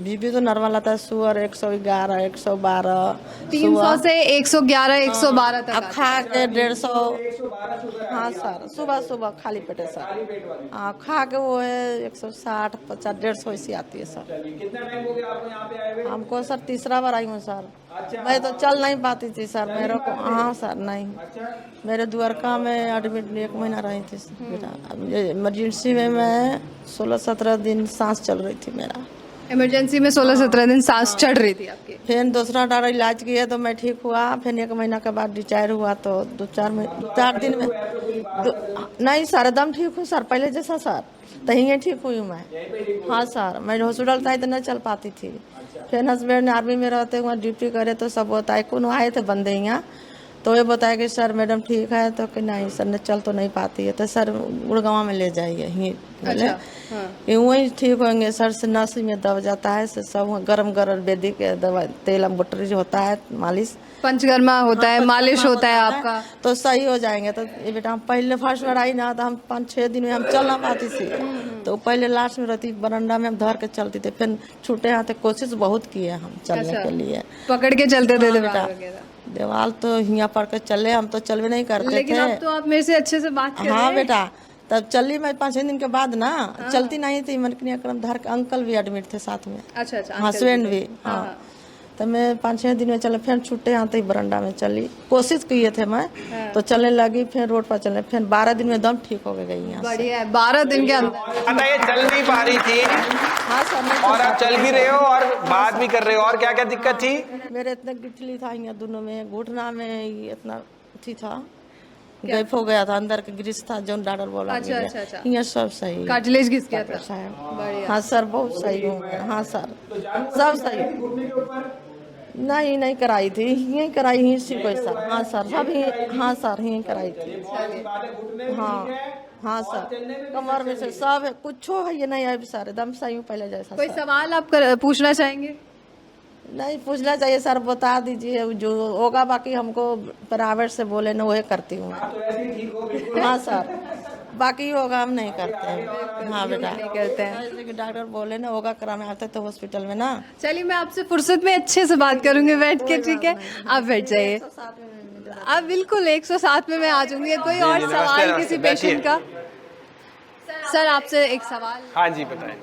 बीपी तो नॉर्मल आता है, शुगर 111, 112। 300 से 111, 112 तक अब आता खा के 150। हाँ सर, सुबह सुबह खाली पेटे सर। हाँ खा के वो है 160, 50, 150 ऐसी आती है सर। कितना टाइम हो गया आपको यहाँ पे आए हुए? हमको सर तीसरा बार आई हूँ सर। मैं तो चल नहीं पाती थी सर, मेरे को। हाँ सर नहीं, मेरे द्वारका में एडमिट 1 महीना रही थी बेटा। इमरजेंसी में मैं 16-17 दिन सांस चल रही थी मेरा। इमरजेंसी में 16-17 दिन सांस चढ़ रही थी आपकी? फिर दूसरा डर इलाज किया तो मैं ठीक हुआ। फिर 1 महीना के बाद डिस्चार्ज हुआ तो 2-4 दिन में नहीं सर, एकदम ठीक हूँ सर, पहले जैसा सर। तहीं ठीक हुई मैं। हाँ सर, मैं हॉस्पिटल था तो नहीं चल पाती थी। फिर हस्बैंड आर्मी में रहते हुए ड्यूटी करे तो सब बताए, कौन आए थे बंदे यहाँ, तो ये बताया कि सर मैडम ठीक है, तो कि नहीं सर ने चल तो नहीं पाती है, तो सर गुड़गांव में ले जाइए यहीं। अच्छा, ये वहीं ठीक होंगे सर। से नस में दब जाता है, से सब गरम गरम वैदिक दवा तेल अम्बुटरी जो होता है मालिश, पंचकर्मा होता है, मालिश होता है आपका, तो सही हो जाएंगे। तो ये बेटा हम पहले फर्स्ट बार आई ना, तो हम 5-6 दिन में हम चल ना पाती थी। तो पहले लास्ट में रहती बरंडा में हम धर के चलती थे, फिर छूटे हाथे कोशिश बहुत किए हम चलने के लिए। पकड़ के चलते थे बेटा, दीवार तो हिया पड़ के चले, हम तो चलवे नहीं करते लेकिन थे। अब तो आप मेरे से अच्छे से बात कर रहे हैं। हाँ बेटा, तब चली मैं 5-6 दिन के बाद ना। चलती नहीं थी, मनकनी अक्रम धर के। अंकल भी एडमिट थे साथ में। अच्छा अच्छा, हस्बैंड भी। हाँ तो मैं 5-6 दिन में चले, फिर छुट्टे आते ही बरंडा में चली, कोशिश किए थे मैं। तो चलने लगी, फिर रोड पर चले, फिर 12 दिन में दम ठीक हो गई यहाँ से। बढ़िया है, 12 दिन के अंदर। पता ये चल नहीं पा रही थी हाँ सर, मैं और आप चल भी रहे हो और बात भी कर रहे हो, और क्या क्या दिक्कत थी? मेरे इतना गिठली था यहाँ दोनों में, घुटना में इतना थी था, गैप हो गया था, अंदर के ग्रीस था जो डॉक्टर बोला। अच्छा अच्छा अच्छा, यहाँ सब सही। कार्टिलेज घिस गया था। बढ़िया। हाँ सर, बहुत सही हो गया। हाँ सर, सब सही। नहीं कराई थी, यहीं कराई, यहीं से कोई सर। हाँ सर, सब यहीं। हाँ सर, यहीं कराई थी। हाँ हाँ सर, कमर में से सब है, कुछ है ये नहीं है सर, एकदम सही हूँ पहले जैसा। कोई सवाल आप पूछना चाहेंगे? नहीं पूछना चाहिए सर, बता दीजिए जो होगा, बाकी हमको प्राइवेट से बोले ना वही करती हूँ। हाँ सर, बाकी होगा हम नहीं करते हैं। हाँ बेटा, नहीं करते हैं। जैसे कि डॉक्टर बोले ना होगा कराने आते तो हॉस्पिटल में ना। चलिए मैं आपसे फुर्सत में अच्छे से बात करूंगी बैठ के, ठीक है? आप बैठ जाइए। आप बिल्कुल 107 में मैं आ जाऊंगी। कोई और सवाल किसी पेशेंट का? सर आपसे एक सवाल। हाँ जी बताएं।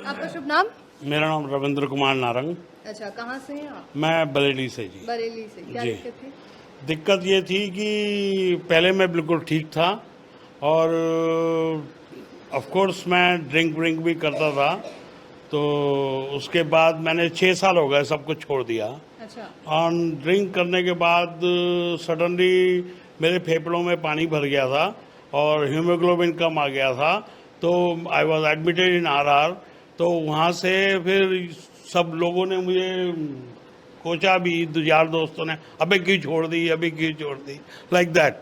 आपका शुभ नाम? मेरा नाम रविंद्र कुमार नारंग। अच्छा, कहाँ से हैं आप? मैं बरेली से जी। बरेली से। क्या जी। दिक्कत थी? दिक्कत ये थी कि पहले मैं बिल्कुल ठीक था और ऑफ कोर्स मैं ड्रिंक भी करता था। तो उसके बाद मैंने 6 साल हो गए सब कुछ छोड़ दिया। अच्छा। और ड्रिंक करने के बाद सडनली मेरे फेफड़ों में पानी भर गया था और हीमोग्लोबिन कम आ गया था। तो I was admitted in RR। तो वहाँ से फिर सब लोगों ने मुझे कोचा भी, यार दोस्तों ने, अबे क्यों छोड़ दी, अबे क्यों छोड़ दी, like that,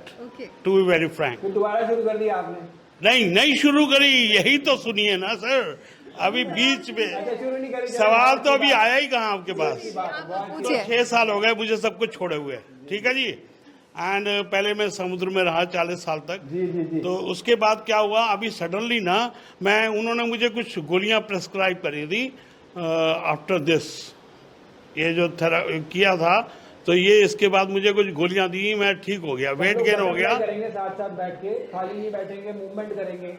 to be very frank. दोबारा शुरू कर दिया आपने? नहीं शुरू करी, यही तो सुनिए ना सर। अभी बीच में सवाल तो अभी आया ही कहाँ आपके पास। तो 6 साल हो गए मुझे सब कुछ छोड़े हुए, ठीक है जी। एंड पहले मैं समुद्र में रहा 40 साल तक। जी। तो उसके बाद क्या हुआ, अभी सडनली ना उन्होंने मुझे कुछ गोलियां प्रेस्क्राइब करी थी आफ्टर दिस, ये जो किया था, तो ये इसके बाद मुझे कुछ गोलियां दी, मैं ठीक हो गया, वेट गेन हो गया। करेंगे साथ साथ बैठ के, खाली नहीं बैठेंगे, मूवमेंट करेंगे।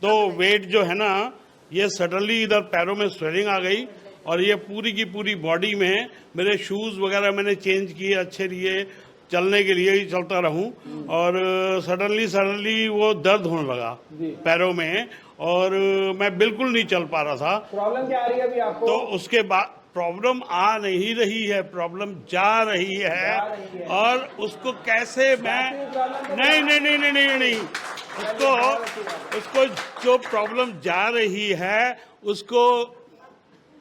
तो वेट जो है ना, ये सडनली इधर पैरों में स्वेलिंग आ गई और ये पूरी की पूरी बॉडी में, मेरे शूज वगैरह मैंने चेंज किए अच्छे लिए, चलने के लिए ही चलता रहूं, और सडनली वो दर्द होने लगा पैरों में, और मैं बिल्कुल नहीं चल पा रहा था। प्रॉब्लम क्या आ रही है अभी आपको? तो उसके बाद प्रॉब्लम आ नहीं रही है, प्रॉब्लम जा रही है, और उसको कैसे मैं नहीं उसको जो प्रॉब्लम जा रही है उसको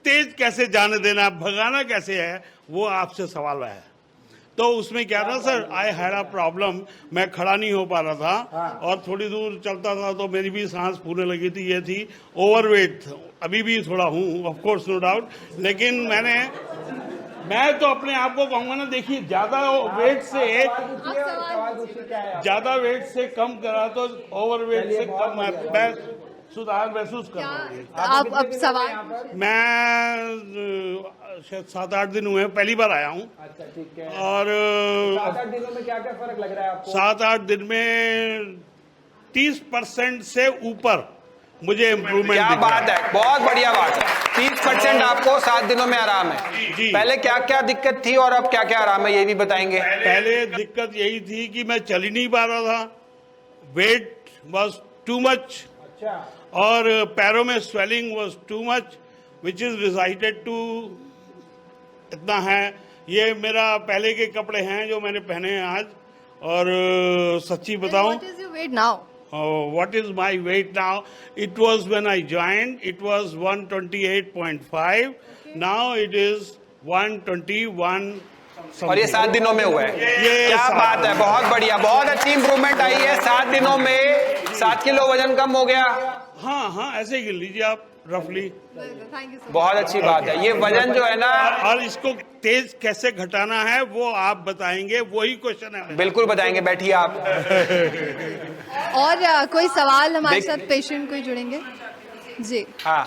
तेज कैसे जाने देना, भगाना कैसे है, वो आपसे सवाल है। तो उसमें क्या था sir, I had a problem, मैं खड़ा नहीं हो पा रहा था और थोड़ी दूर चलता था तो मेरी भी सांस फूलने लगी थी। ये थी ओवरवेट, अभी भी थोड़ा हूँ ऑफ कोर्स, नो डाउट, लेकिन मैं तो अपने आप को कहूँगा ना, देखिए ज़्यादा वेट से कम करा तो ओवरवेट से कम मैं सुधार महसूस कर रहा हूँ। आप अब सवाल, मैं शायद 7-8 दिन हुए हैं, पहली बार आया हूँ। अच्छा ठीक है। और 7-8 दिनों में क्या क्या फर्क लग रहा है आपको? 7-8 दिन में 30% से ऊपर मुझे इम्प्रूवमेंट। क्या बात है, बहुत बढ़िया बात है। 30% आपको 7 दिनों में आराम है। जी। पहले क्या क्या दिक्कत थी और अब क्या क्या आराम है, ये भी बताएंगे। पहले दिक्कत यही थी कि मैं चल ही नहीं पा रहा था, वेट वॉज टू मच, अच्छा, और पैरों में swelling was too much, which is recited to, इतना है। ये मेरा पहले के कपड़े हैं जो मैंने पहने हैं आज, और सच्ची बताऊं, what is your weight now? what is my weight now? It was when I joined, it was 128.5. Now it is 121. और ये 7 दिनों में हुआ है। ये क्या 7 बात है, बहुत बढ़िया, बहुत अच्छी इंप्रूवमेंट आई है। 7 दिनों में 7 किलो वजन कम हो गया। हाँ, ऐसे ही गिन लीजिए आप रफली। थैंक यू सो बहुत अच्छी बात है। ये वजन जो है ना, और इसको तेज कैसे घटाना है वो आप बताएंगे, वही क्वेश्चन है। बिल्कुल बताएंगे, बैठिए आप। और कोई सवाल हमारे साथ पेशेंट कोई जुड़ेंगे? जी हाँ,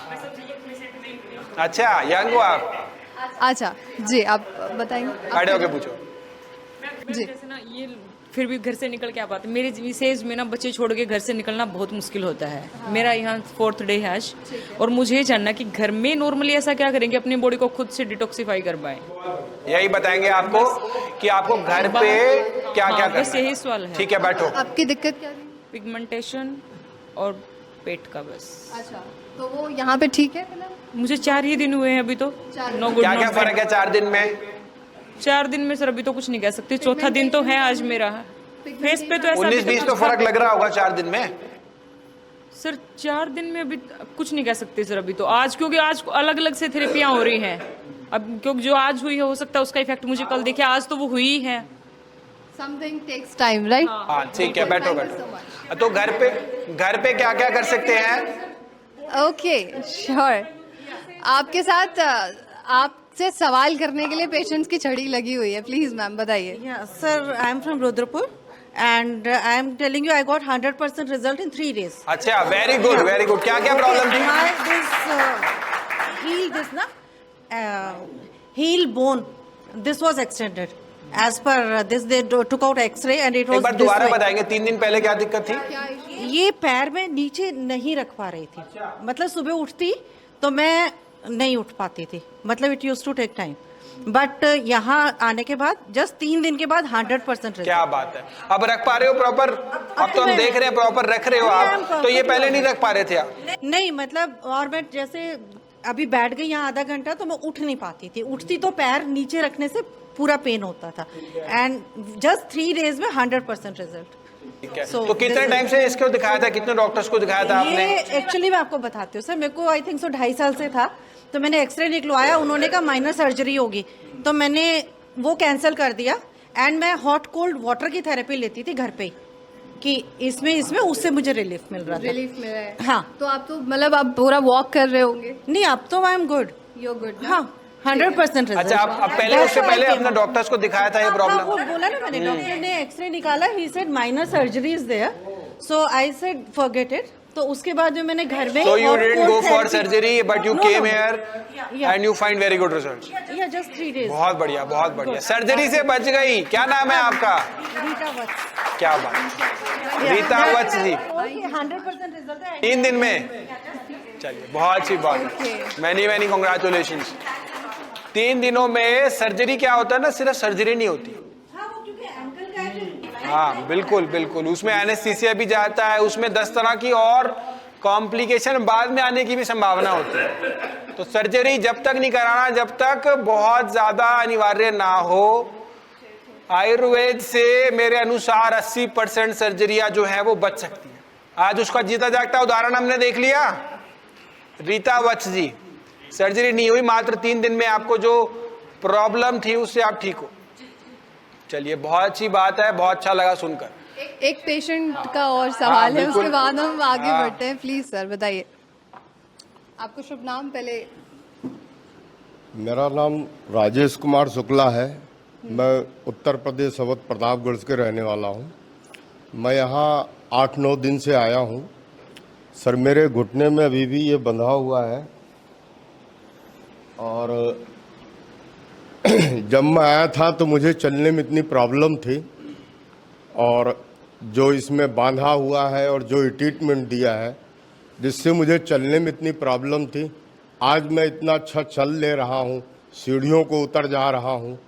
अच्छा, यंग हो आप? अच्छा जी, आप बताएंगे। खड़े होके पूछो। जी। जैसे ना, ये फिर भी घर से निकल के आ पाते। मेरे इस एज में ना बच्चे छोड़ के घर से निकलना बहुत मुश्किल होता है। मेरा यहाँ 4th डे है आज, और मुझे ये जानना कि घर में नॉर्मली ऐसा क्या करेंगे अपनी बॉडी को खुद से डिटॉक्सिफाई कर पाए। यही बताएंगे आपको कि आपको घर पे क्या क्या करना है। बस यही सवाल है। ठीक है, बैठो। आपकी दिक्कत क्या थी? पिगमेंटेशन और पेट का, बस। अच्छा, तो वो यहाँ पे ठीक है फिलहाल? मुझे 4 ही दिन हुए हैं अभी तो। नो गुड, क्या क्या फर्क है 4 दिन में? 4 दिन में सर अभी तो कुछ नहीं कह सकते। चौथा दिन तो है आज मेरा। फेस पे तो ऐसा 19-20 तो फर्क लग रहा होगा 4 दिन में। सर 4 दिन में अभी कुछ नहीं कह सकते सर अभी तो। आज क्योंकि आज अलग अलग से थेरेपियां हो रही हैं, अब क्योंकि जो आज हुई है हो सकता है उसका इफेक्ट मुझे कल दिखे, आज तो वो हुई ही है। Something takes time, right? हाँ ठीक है, बैठो बैठो। तो घर पे क्या क्या कर सकते हैं? Okay, sure. आपके साथ आपसे सवाल करने के लिए पेशेंट्स की छड़ी लगी हुई है। प्लीज मैम बताइए। Yeah, sir, I am from Rudrapur and I am telling you I got 100% result in 3 days. अच्छा, वेरी गुड वेरी गुड। क्या क्या प्रॉब्लम थी? Heel bone, this was extended. As per this, they took out X-ray and it was एक बार this दोबारा way. बताएंगे, 3 दिन पहले क्या दिक्कत थी? ये पैर में नीचे नहीं रख पा रही थी, मतलब सुबह उठती तो मैं नहीं उठ पाती थी, मतलब it use to take time, but यहाँ आने के बाद जस्ट 3 दिन के बाद 100% क्या बात है, अब रख पा रहे हो प्रॉपर? अब तो हम देख रहे हैं प्रॉपर रख रहे हो आप, तो ये पहले नहीं रख पा रहे थे आप? नहीं, मतलब और मैं जैसे अभी बैठ गई यहाँ आधा घंटा तो मैं उठ नहीं पाती थी, उठती तो पैर नीचे रखने से पूरा पेन होता था, एंड जस्ट 3 डेज में 100% रिजल्ट। तो कितने टाइम से इसको दिखाया था, कितने डॉक्टर्स को दिखाया था आपने? ये एक्चुअली मैं आपको बताती हूँ सर, मेरे को आई थिंक सो 2.5 साल से था, तो मैंने एक्सरे निकलवाया, उन्होंने कहा माइनर सर्जरी होगी, तो मैंने वो कैंसिल कर दिया, एंड मैं हॉट कोल्ड वाटर की थेरेपी लेती थी घर पे ही, कि इसमें उससे मुझे रिलीफ मिल रहा था। रिलीफ मिल रहा है? हाँ। तो आप तो मतलब आप पूरा वॉक कर रहे होंगे? नहीं, अब तो I am good. You good? हाँ, 100% रिजल्ट। अच्छा, अब पहले उससे पहले अपने डॉक्टर्स को दिखाया था ये वो प्रॉब्लम? बोला ना मैंने, डॉक्टर ने एक्सरे निकाला, he said minor surgery is there, so I said forget it, तो उसके बाद जो मैंने घर में So you hot didn't cold go for therapy- surgery, but you No, came no. here Yeah. and you find very good results. Yeah, just 3 days. बहुत बढ़िया, बहुत बढ़िया। सर्जरी से बच गई। क्या नाम है आपका? रीता वत्स। क्या बात। रीता वत्स जी। 100% रिजल्ट है। 3 दिन में। चलिए, बहुत अच्छी बात है। Many congratulations. 3 दिनों में सर्जरी क्या होता है ना, सिर्फ सर्जरी नहीं होती। हाँ, बिल्कुल बिल्कुल। उसमें एनेस्थीसिया भी जाता है, उसमें 10 तरह की और कॉम्प्लिकेशन बाद में आने की भी संभावना होती है। तो सर्जरी जब तक नहीं कराना, जब तक बहुत ज्यादा अनिवार्य ना हो। आयुर्वेद से मेरे अनुसार 80% सर्जरियां जो है वो बच सकती है। आज उसका जीता जागता उदाहरण हमने देख लिया। रीता वत्स जी, सर्जरी नहीं हुई, मात्र 3 दिन में आपको जो प्रॉब्लम थी उससे आप ठीक हो। चलिए, बहुत अच्छी बात है, बहुत अच्छा लगा सुनकर। एक पेशेंट का और सवाल है, बिल्कुल। उसके बाद हम आगे हाँ। बढ़ते हैं। प्लीज सर बताइए आपको शुभ नाम पहले। मेरा नाम राजेश कुमार शुक्ला है। मैं उत्तर प्रदेश अवध प्रतापगढ़ के रहने वाला हूँ। मैं यहाँ 8-9 दिन से आया हूँ। सर, मेरे घुटने में अभी भी ये बंधा हुआ है, और जब मैं आया था तो मुझे चलने में इतनी प्रॉब्लम थी, और जो इसमें बांधा हुआ है और जो ट्रीटमेंट दिया है जिससे मुझे चलने में इतनी प्रॉब्लम थी, आज मैं इतना अच्छा चल ले रहा हूँ, सीढ़ियों को उतर जा रहा हूँ।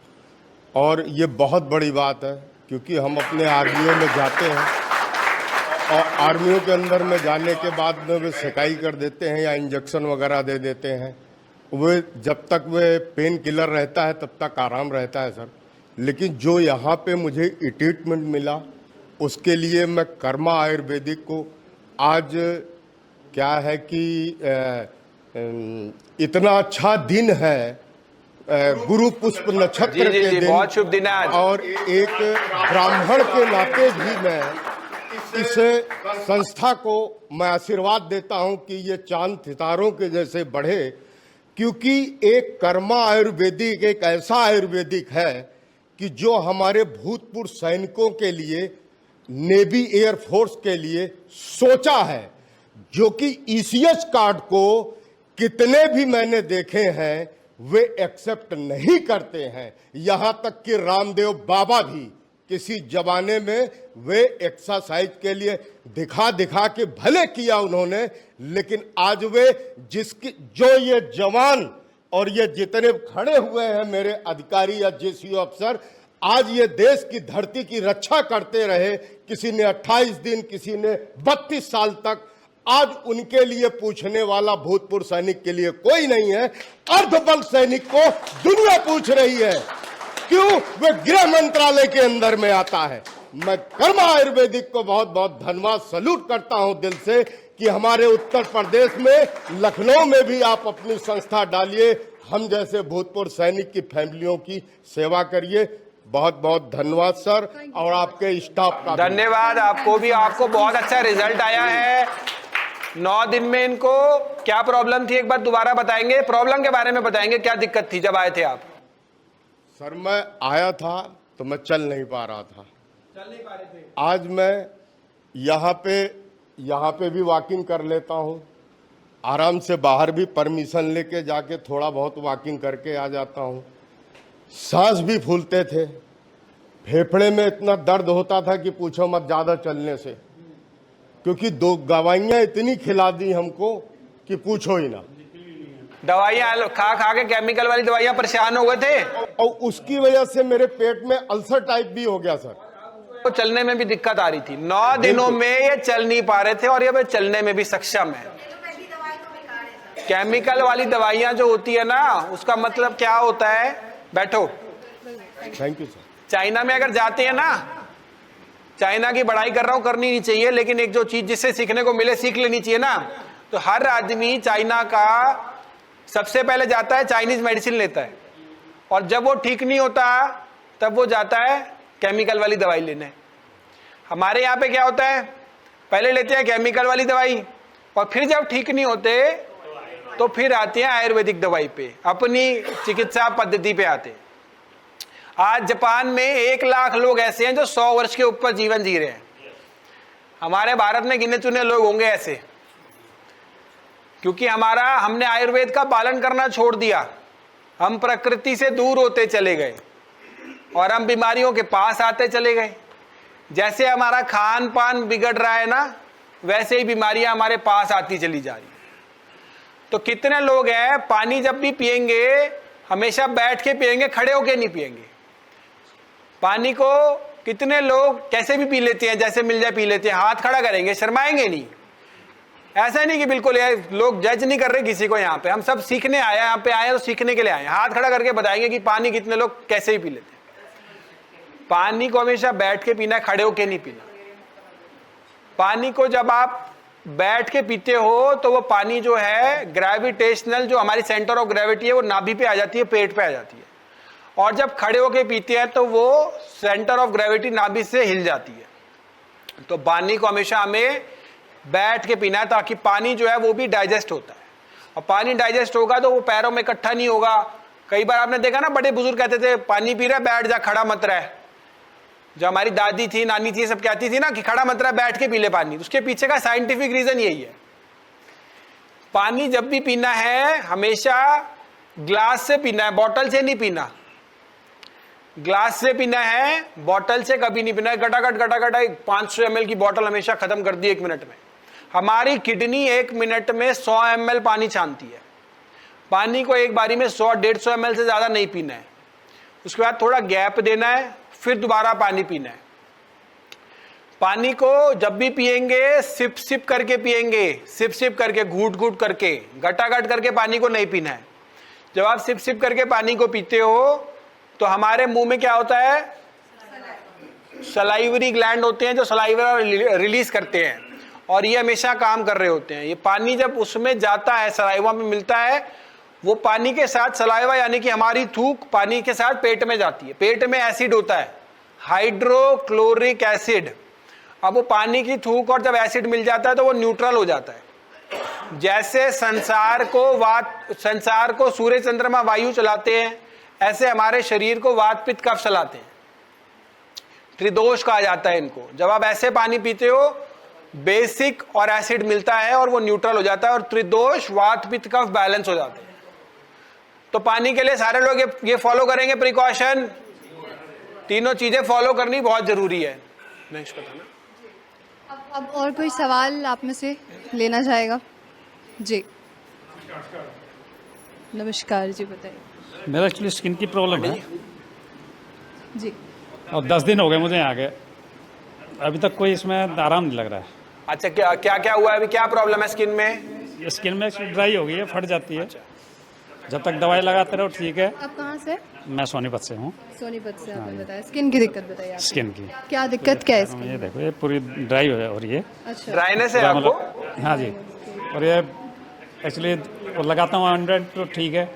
और ये बहुत बड़ी बात है, क्योंकि हम अपने आर्मियों में जाते हैं और आर्मियों के अंदर में जाने के बाद में वे सिकाई कर देते हैं या इंजेक्शन वगैरह दे देते हैं। वे जब तक वे पेन किलर रहता है तब तक आराम रहता है सर। लेकिन जो यहाँ पे मुझे ट्रीटमेंट मिला, उसके लिए मैं कर्मा आयुर्वेदिक को आज क्या है कि इतना अच्छा दिन है, गुरु पुष्प नक्षत्र जी, के दिन, बहुत शुभ दिन है आज। और एक ब्राह्मण के नाते भी मैं इस संस्था को मैं आशीर्वाद देता हूं कि ये चांद सितारों के जैसे बढ़े, क्योंकि एक कर्मा आयुर्वेदिक एक ऐसा आयुर्वेदिक है कि जो हमारे भूतपूर्व सैनिकों के लिए, नेवी एयरफोर्स के लिए सोचा है, जो कि ईसीएस कार्ड को कितने भी मैंने देखे हैं वे एक्सेप्ट नहीं करते हैं। यहां तक कि रामदेव बाबा भी किसी जमाने में वे एक्सरसाइज के लिए दिखा दिखा के भले किया उन्होंने, लेकिन आज वे जिसकी जो ये जवान और ये जितने खड़े हुए हैं मेरे अधिकारी या जेसीओ अफसर, आज ये देश की धरती की रक्षा करते रहे, किसी ने 28 दिन, किसी ने 32 साल तक, आज उनके लिए पूछने वाला भूतपूर्व सैनिक के लिए कोई नहीं है। अर्धबल सैनिक को दुनिया पूछ रही है, क्यों? वे गृह मंत्रालय के अंदर में आता है। मैं कर्मा आयुर्वेदिक को बहुत बहुत धन्यवाद सल्यूट करता हूं दिल से कि हमारे उत्तर प्रदेश में, लखनऊ में भी आप अपनी संस्था डालिए, हम जैसे भूतपूर्व सैनिक की फैमिलियों की सेवा करिए। बहुत बहुत धन्यवाद सर, और आपके स्टाफ का धन्यवाद आपको भी। आपको बहुत अच्छा रिजल्ट आया है। 9 दिन में इनको क्या प्रॉब्लम थी, एक बार दोबारा बताएंगे? प्रॉब्लम के बारे में बताएंगे, क्या दिक्कत थी जब आए थे आप? सर, मैं आया था तो मैं चल नहीं पा रहा था। चल नहीं पा रहे थे। आज मैं यहाँ पे भी वॉकिंग कर लेता हूँ, आराम से बाहर भी परमिशन लेके जाके थोड़ा बहुत वॉकिंग करके आ जाता हूँ। सांस भी फूलते थे, फेफड़े में इतना दर्द होता था कि पूछो मत, ज़्यादा चलने से, क्योंकि 2 दवाइयाँ इतनी खिला दी हमको कि पूछो ही ना। दवाइयाँ खा खा के, केमिकल वाली दवाइयाँ, परेशान हो गए थे, और उसकी वजह से मेरे पेट में अल्सर टाइप भी हो गया सर। तो चलने में भी दिक्कत आ रही थी। 9 दिनों में ये चल नहीं पा रहे थे, और ये चलने में भी सक्षम है। केमिकल वाली दवाइयाँ जो होती है ना, उसका मतलब क्या होता है? बैठो। Thank you sir. चाइना में अगर जाते हैं ना, चाइना की बढ़ाई कर रहा हूं, करनी नहीं चाहिए, लेकिन एक जो चीज जिससे सीखने को मिले सीख लेनी चाहिए ना। तो हर आदमी चाइना का सबसे पहले जाता है, चाइनीज मेडिसिन लेता है, और जब वो ठीक नहीं होता तब वो जाता है केमिकल वाली दवाई लेने। हमारे यहाँ पे क्या होता है, पहले लेते हैं केमिकल वाली दवाई, और फिर जब ठीक नहीं होते तो फिर आते हैं आयुर्वेदिक दवाई पे, अपनी चिकित्सा पद्धति पे आते हैं। आज जापान में 1 लाख लोग ऐसे हैं जो 100 वर्ष के ऊपर जीवन जी रहे हैं। हमारे भारत में गिने चुने लोग होंगे ऐसे क्योंकि हमने आयुर्वेद का पालन करना छोड़ दिया, हम प्रकृति से दूर होते चले गए और हम बीमारियों के पास आते चले गए। जैसे हमारा खान पान बिगड़ रहा है ना, वैसे ही बीमारियां हमारे पास आती चली जा रही। तो कितने लोग हैं पानी जब भी पिएंगे हमेशा बैठ के पिएंगे, खड़े होके नहीं पिएंगे। पानी को कितने लोग कैसे भी पी लेते हैं, जैसे मिल जाए पी लेते हैं, हाथ खड़ा करेंगे, शर्माएंगे नहीं। ऐसा नहीं कि बिल्कुल लोग जज नहीं कर रहे किसी को, यहाँ पे हम सब सीखने आए, यहाँ पे आए तो सीखने के लिए आए। हाथ खड़ा करके बताएंगे कि पानी कितने लोग कैसे भी पी लेते हैं। पानी को हमेशा बैठ के पीना है, खड़े होके नहीं पीना। पानी को जब आप बैठ के पीते हो तो वो पानी जो है ग्रेविटेशनल, जो हमारी सेंटर ऑफ ग्रेविटी है वो नाभि पे आ जाती है, पेट पे आ जाती है। और जब खड़े होके पीते हैं तो वो सेंटर ऑफ ग्रेविटी नाभि से हिल जाती है। तो पानी को हमेशा हमें बैठ के पीना है ताकि पानी जो है वो भी डाइजेस्ट होता है। और पानी डाइजेस्ट होगा तो वो पैरों में इकट्ठा नहीं होगा। कई बार आपने देखा ना, बड़े बुजुर्ग कहते थे पानी पी रहा है बैठ जा, खड़ा मत रह। जो हमारी दादी थी, नानी थी, सब कहती थी ना कि खड़ा मत रह, बैठ के पी ले पानी। उसके पीछे का साइंटिफिक रीजन यही है। पानी जब भी पीना है हमेशा ग्लास से पीना है, बोतल से नहीं पीना। ग्लास से पीना है, बोतल से कभी नहीं पीना है। गटागट 500 ml की बोतल हमेशा खत्म कर दी 1 मिनट में। हमारी किडनी 1 मिनट में 100 ml पानी छानती है। पानी को एक बारी में 100-150 ml से ज्यादा नहीं पीना है। उसके बाद थोड़ा गैप देना है, फिर दोबारा पानी पीना है। पानी को जब भी पिएंगे सिप सिप करके पिएंगे, सिप सिप करके, घूट घूट करके, गटागट करके पानी को नहीं पीना है। जब आप सिप सिप करके पानी को पीते हो तो हमारे मुंह में क्या होता है, सलाइवरी ग्लैंड होते हैं जो सलाइवा रिलीज करते हैं, और ये हमेशा काम कर रहे होते हैं। ये पानी जब उसमें जाता है, सलाइवा में मिलता है, वो पानी के साथ सलाइवा यानी कि हमारी थूक पानी के साथ पेट में जाती है। पेट में एसिड होता है, हाइड्रोक्लोरिक एसिड। अब वो पानी की थूक और जब एसिड मिल जाता है तो वो न्यूट्रल हो जाता है। जैसे संसार को सूर्य चंद्रमा वायु चलाते हैं, ऐसे हमारे शरीर को वात पित्त कफ चलाते हैं। त्रिदोष कहा जाता है इनको। जब आप ऐसे पानी पीते हो बेसिक और एसिड मिलता है और वो न्यूट्रल हो जाता है, और त्रिदोष वात पित्त कफ बैलेंस हो जाते हैं। तो पानी के लिए सारे लोग ये फॉलो करेंगे प्रिकॉशन। तीनों चीजें फॉलो करनी बहुत जरूरी है। नेक्स्ट बताना। अब और कोई सवाल आप में से लेना चाहेगा? जी नमस्कार जी, बताइए। मेरा एक्चुअली स्किन की प्रॉब्लम है जी, और 10 दिन हो गए मुझे यहाँ के, अभी तक कोई इसमें आराम नहीं लग रहा है। अच्छा, क्या हुआ है अभी? क्या प्रॉब्लम है स्किन में? ये स्किन में ड्राई हो गई है, फट जाती है। जब तक दवाई लगाते रहो ठीक है। आप कहाँ से? मैं सोनीपत से हूँ। सोनीपत से। आपने बताया स्किन की दिक्कत बताइए आपकी। स्किन की क्या दिक्कत क्या है स्किन? ये देखो, ये पूरी ड्राई हो रही है। अच्छा, ड्राइनेस है आपको? हाँ जी। और ये एक्चुअली लगाता हूँ 100 तो ठीक है,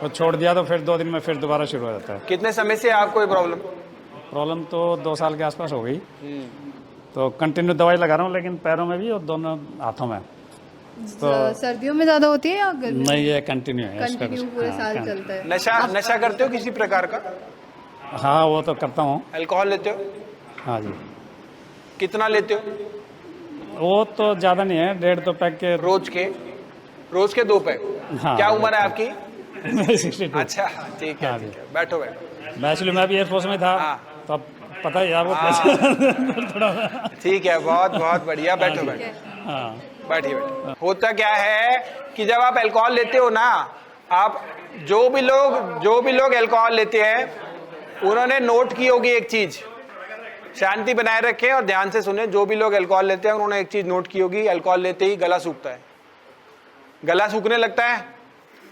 और छोड़ दिया तो फिर 2 दिन में फिर दोबारा शुरू हो जाता है। कितने समय से आपको ये प्रॉब्लम तो 2 साल के आसपास हो गई। तो कंटिन्यू दवाई लगा रहा हूँ, लेकिन पैरों में भी और दोनों हाथों में। तो सर्दियों में ज्यादा होती है या गर्मी? नहीं, ये कंटिन्यू है। कंटिन्यू पूरे साल चलता है। नशा करते हो किसी प्रकार का? हाँ, वो तो करता हूँ। अल्कोहल लेते हो? हाँ जी। कितना लेते हो? वो तो ज़्यादा नहीं है, 1.5-2 पैक के रोज के 2 पैक। हाँ। क्या उम्र है आपकी? 62। अच्छा, ठीक है, हाँ ठीक है। बैठो। एक्चुअली मैं भी एयरफोर्स में था। हाँ। तो अब पता ही आपको थोड़ा। ठीक है, बहुत बढ़िया। बैठो। हाँ, बैठिए। होता क्या है कि जब आप अल्कोहल लेते हो ना, आप जो भी लोग अल्कोहल लेते हैं उन्होंने नोट की होगी एक चीज, शांति बनाए रखें और ध्यान से सुने। जो भी लोग अल्कोहल लेते हैं उन्होंने एक चीज नोट की होगी, अल्कोहल लेते ही गला सूखता है। गला सूखने लगता है,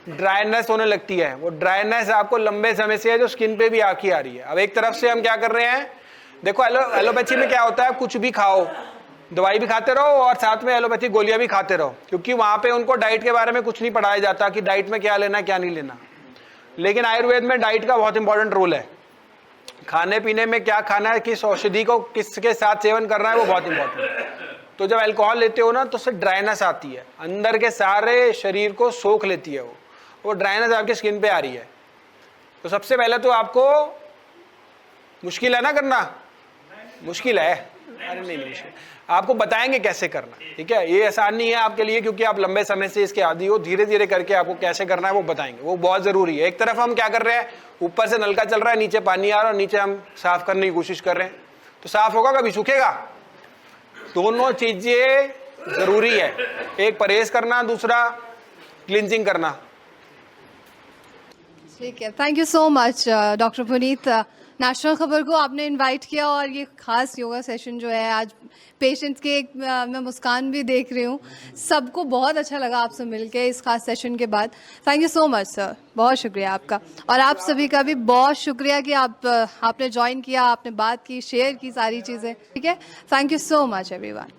ड्राइनेस होने लगती है। वो ड्राइनेस आपको लंबे समय से है जो स्किन पे भी आके आ रही है। अब एक तरफ से हम क्या कर रहे हैं, देखो एलोपैथी में क्या होता है, कुछ भी खाओ, दवाई भी खाते रहो और साथ में एलोपैथी गोलियां भी खाते रहो, क्योंकि वहां पे उनको डाइट के बारे में कुछ नहीं पढ़ाया जाता कि डाइट में क्या लेना क्या नहीं लेना। लेकिन आयुर्वेद में डाइट का बहुत इंपॉर्टेंट रोल है। खाने पीने में क्या खाना है, किस औषधि को किसके साथ सेवन करना है, वो बहुत इंपॉर्टेंट है। तो जब अल्कोहल लेते हो ना तो उससे ड्राइनेस आती है, अंदर के सारे शरीर को सोख लेती है वो ड्राइनेस आपके स्किन पे आ रही है। तो सबसे पहले तो आपको मुश्किल है ना करना, मुश्किल है अरे नहीं, आपको बताएंगे कैसे करना, ठीक है। ये आसान नहीं है आपके लिए, क्योंकि आप लंबे समय से इसके आदी हो। धीरे धीरे करके आपको कैसे करना है वो बताएंगे, वो बहुत जरूरी है। एक तरफ हम क्या कर रहे हैं, ऊपर से नलका चल रहा है, नीचे पानी आ रहा है, और नीचे हम साफ करने की कोशिश कर रहे हैं, तो साफ होगा कभी सूखेगा। दोनों चीजें जरूरी है, एक परहेज करना, दूसरा क्लिनजिंग करना। ठीक है, thank you so much doctor Puneet. National खबर को आपने इनवाइट किया और ये खास योगा सेशन जो है आज पेशेंट्स के एक मैं मुस्कान भी देख रही हूँ, सबको बहुत अच्छा लगा आपसे मिलके इस खास सेशन के बाद। Thank you so much sir, बहुत शुक्रिया आपका। और आप सभी का भी बहुत शुक्रिया कि आपने ज्वाइन किया, आपने बात की, शेयर की सारी चीज़ें, ठीक है। Thank you so much everyone.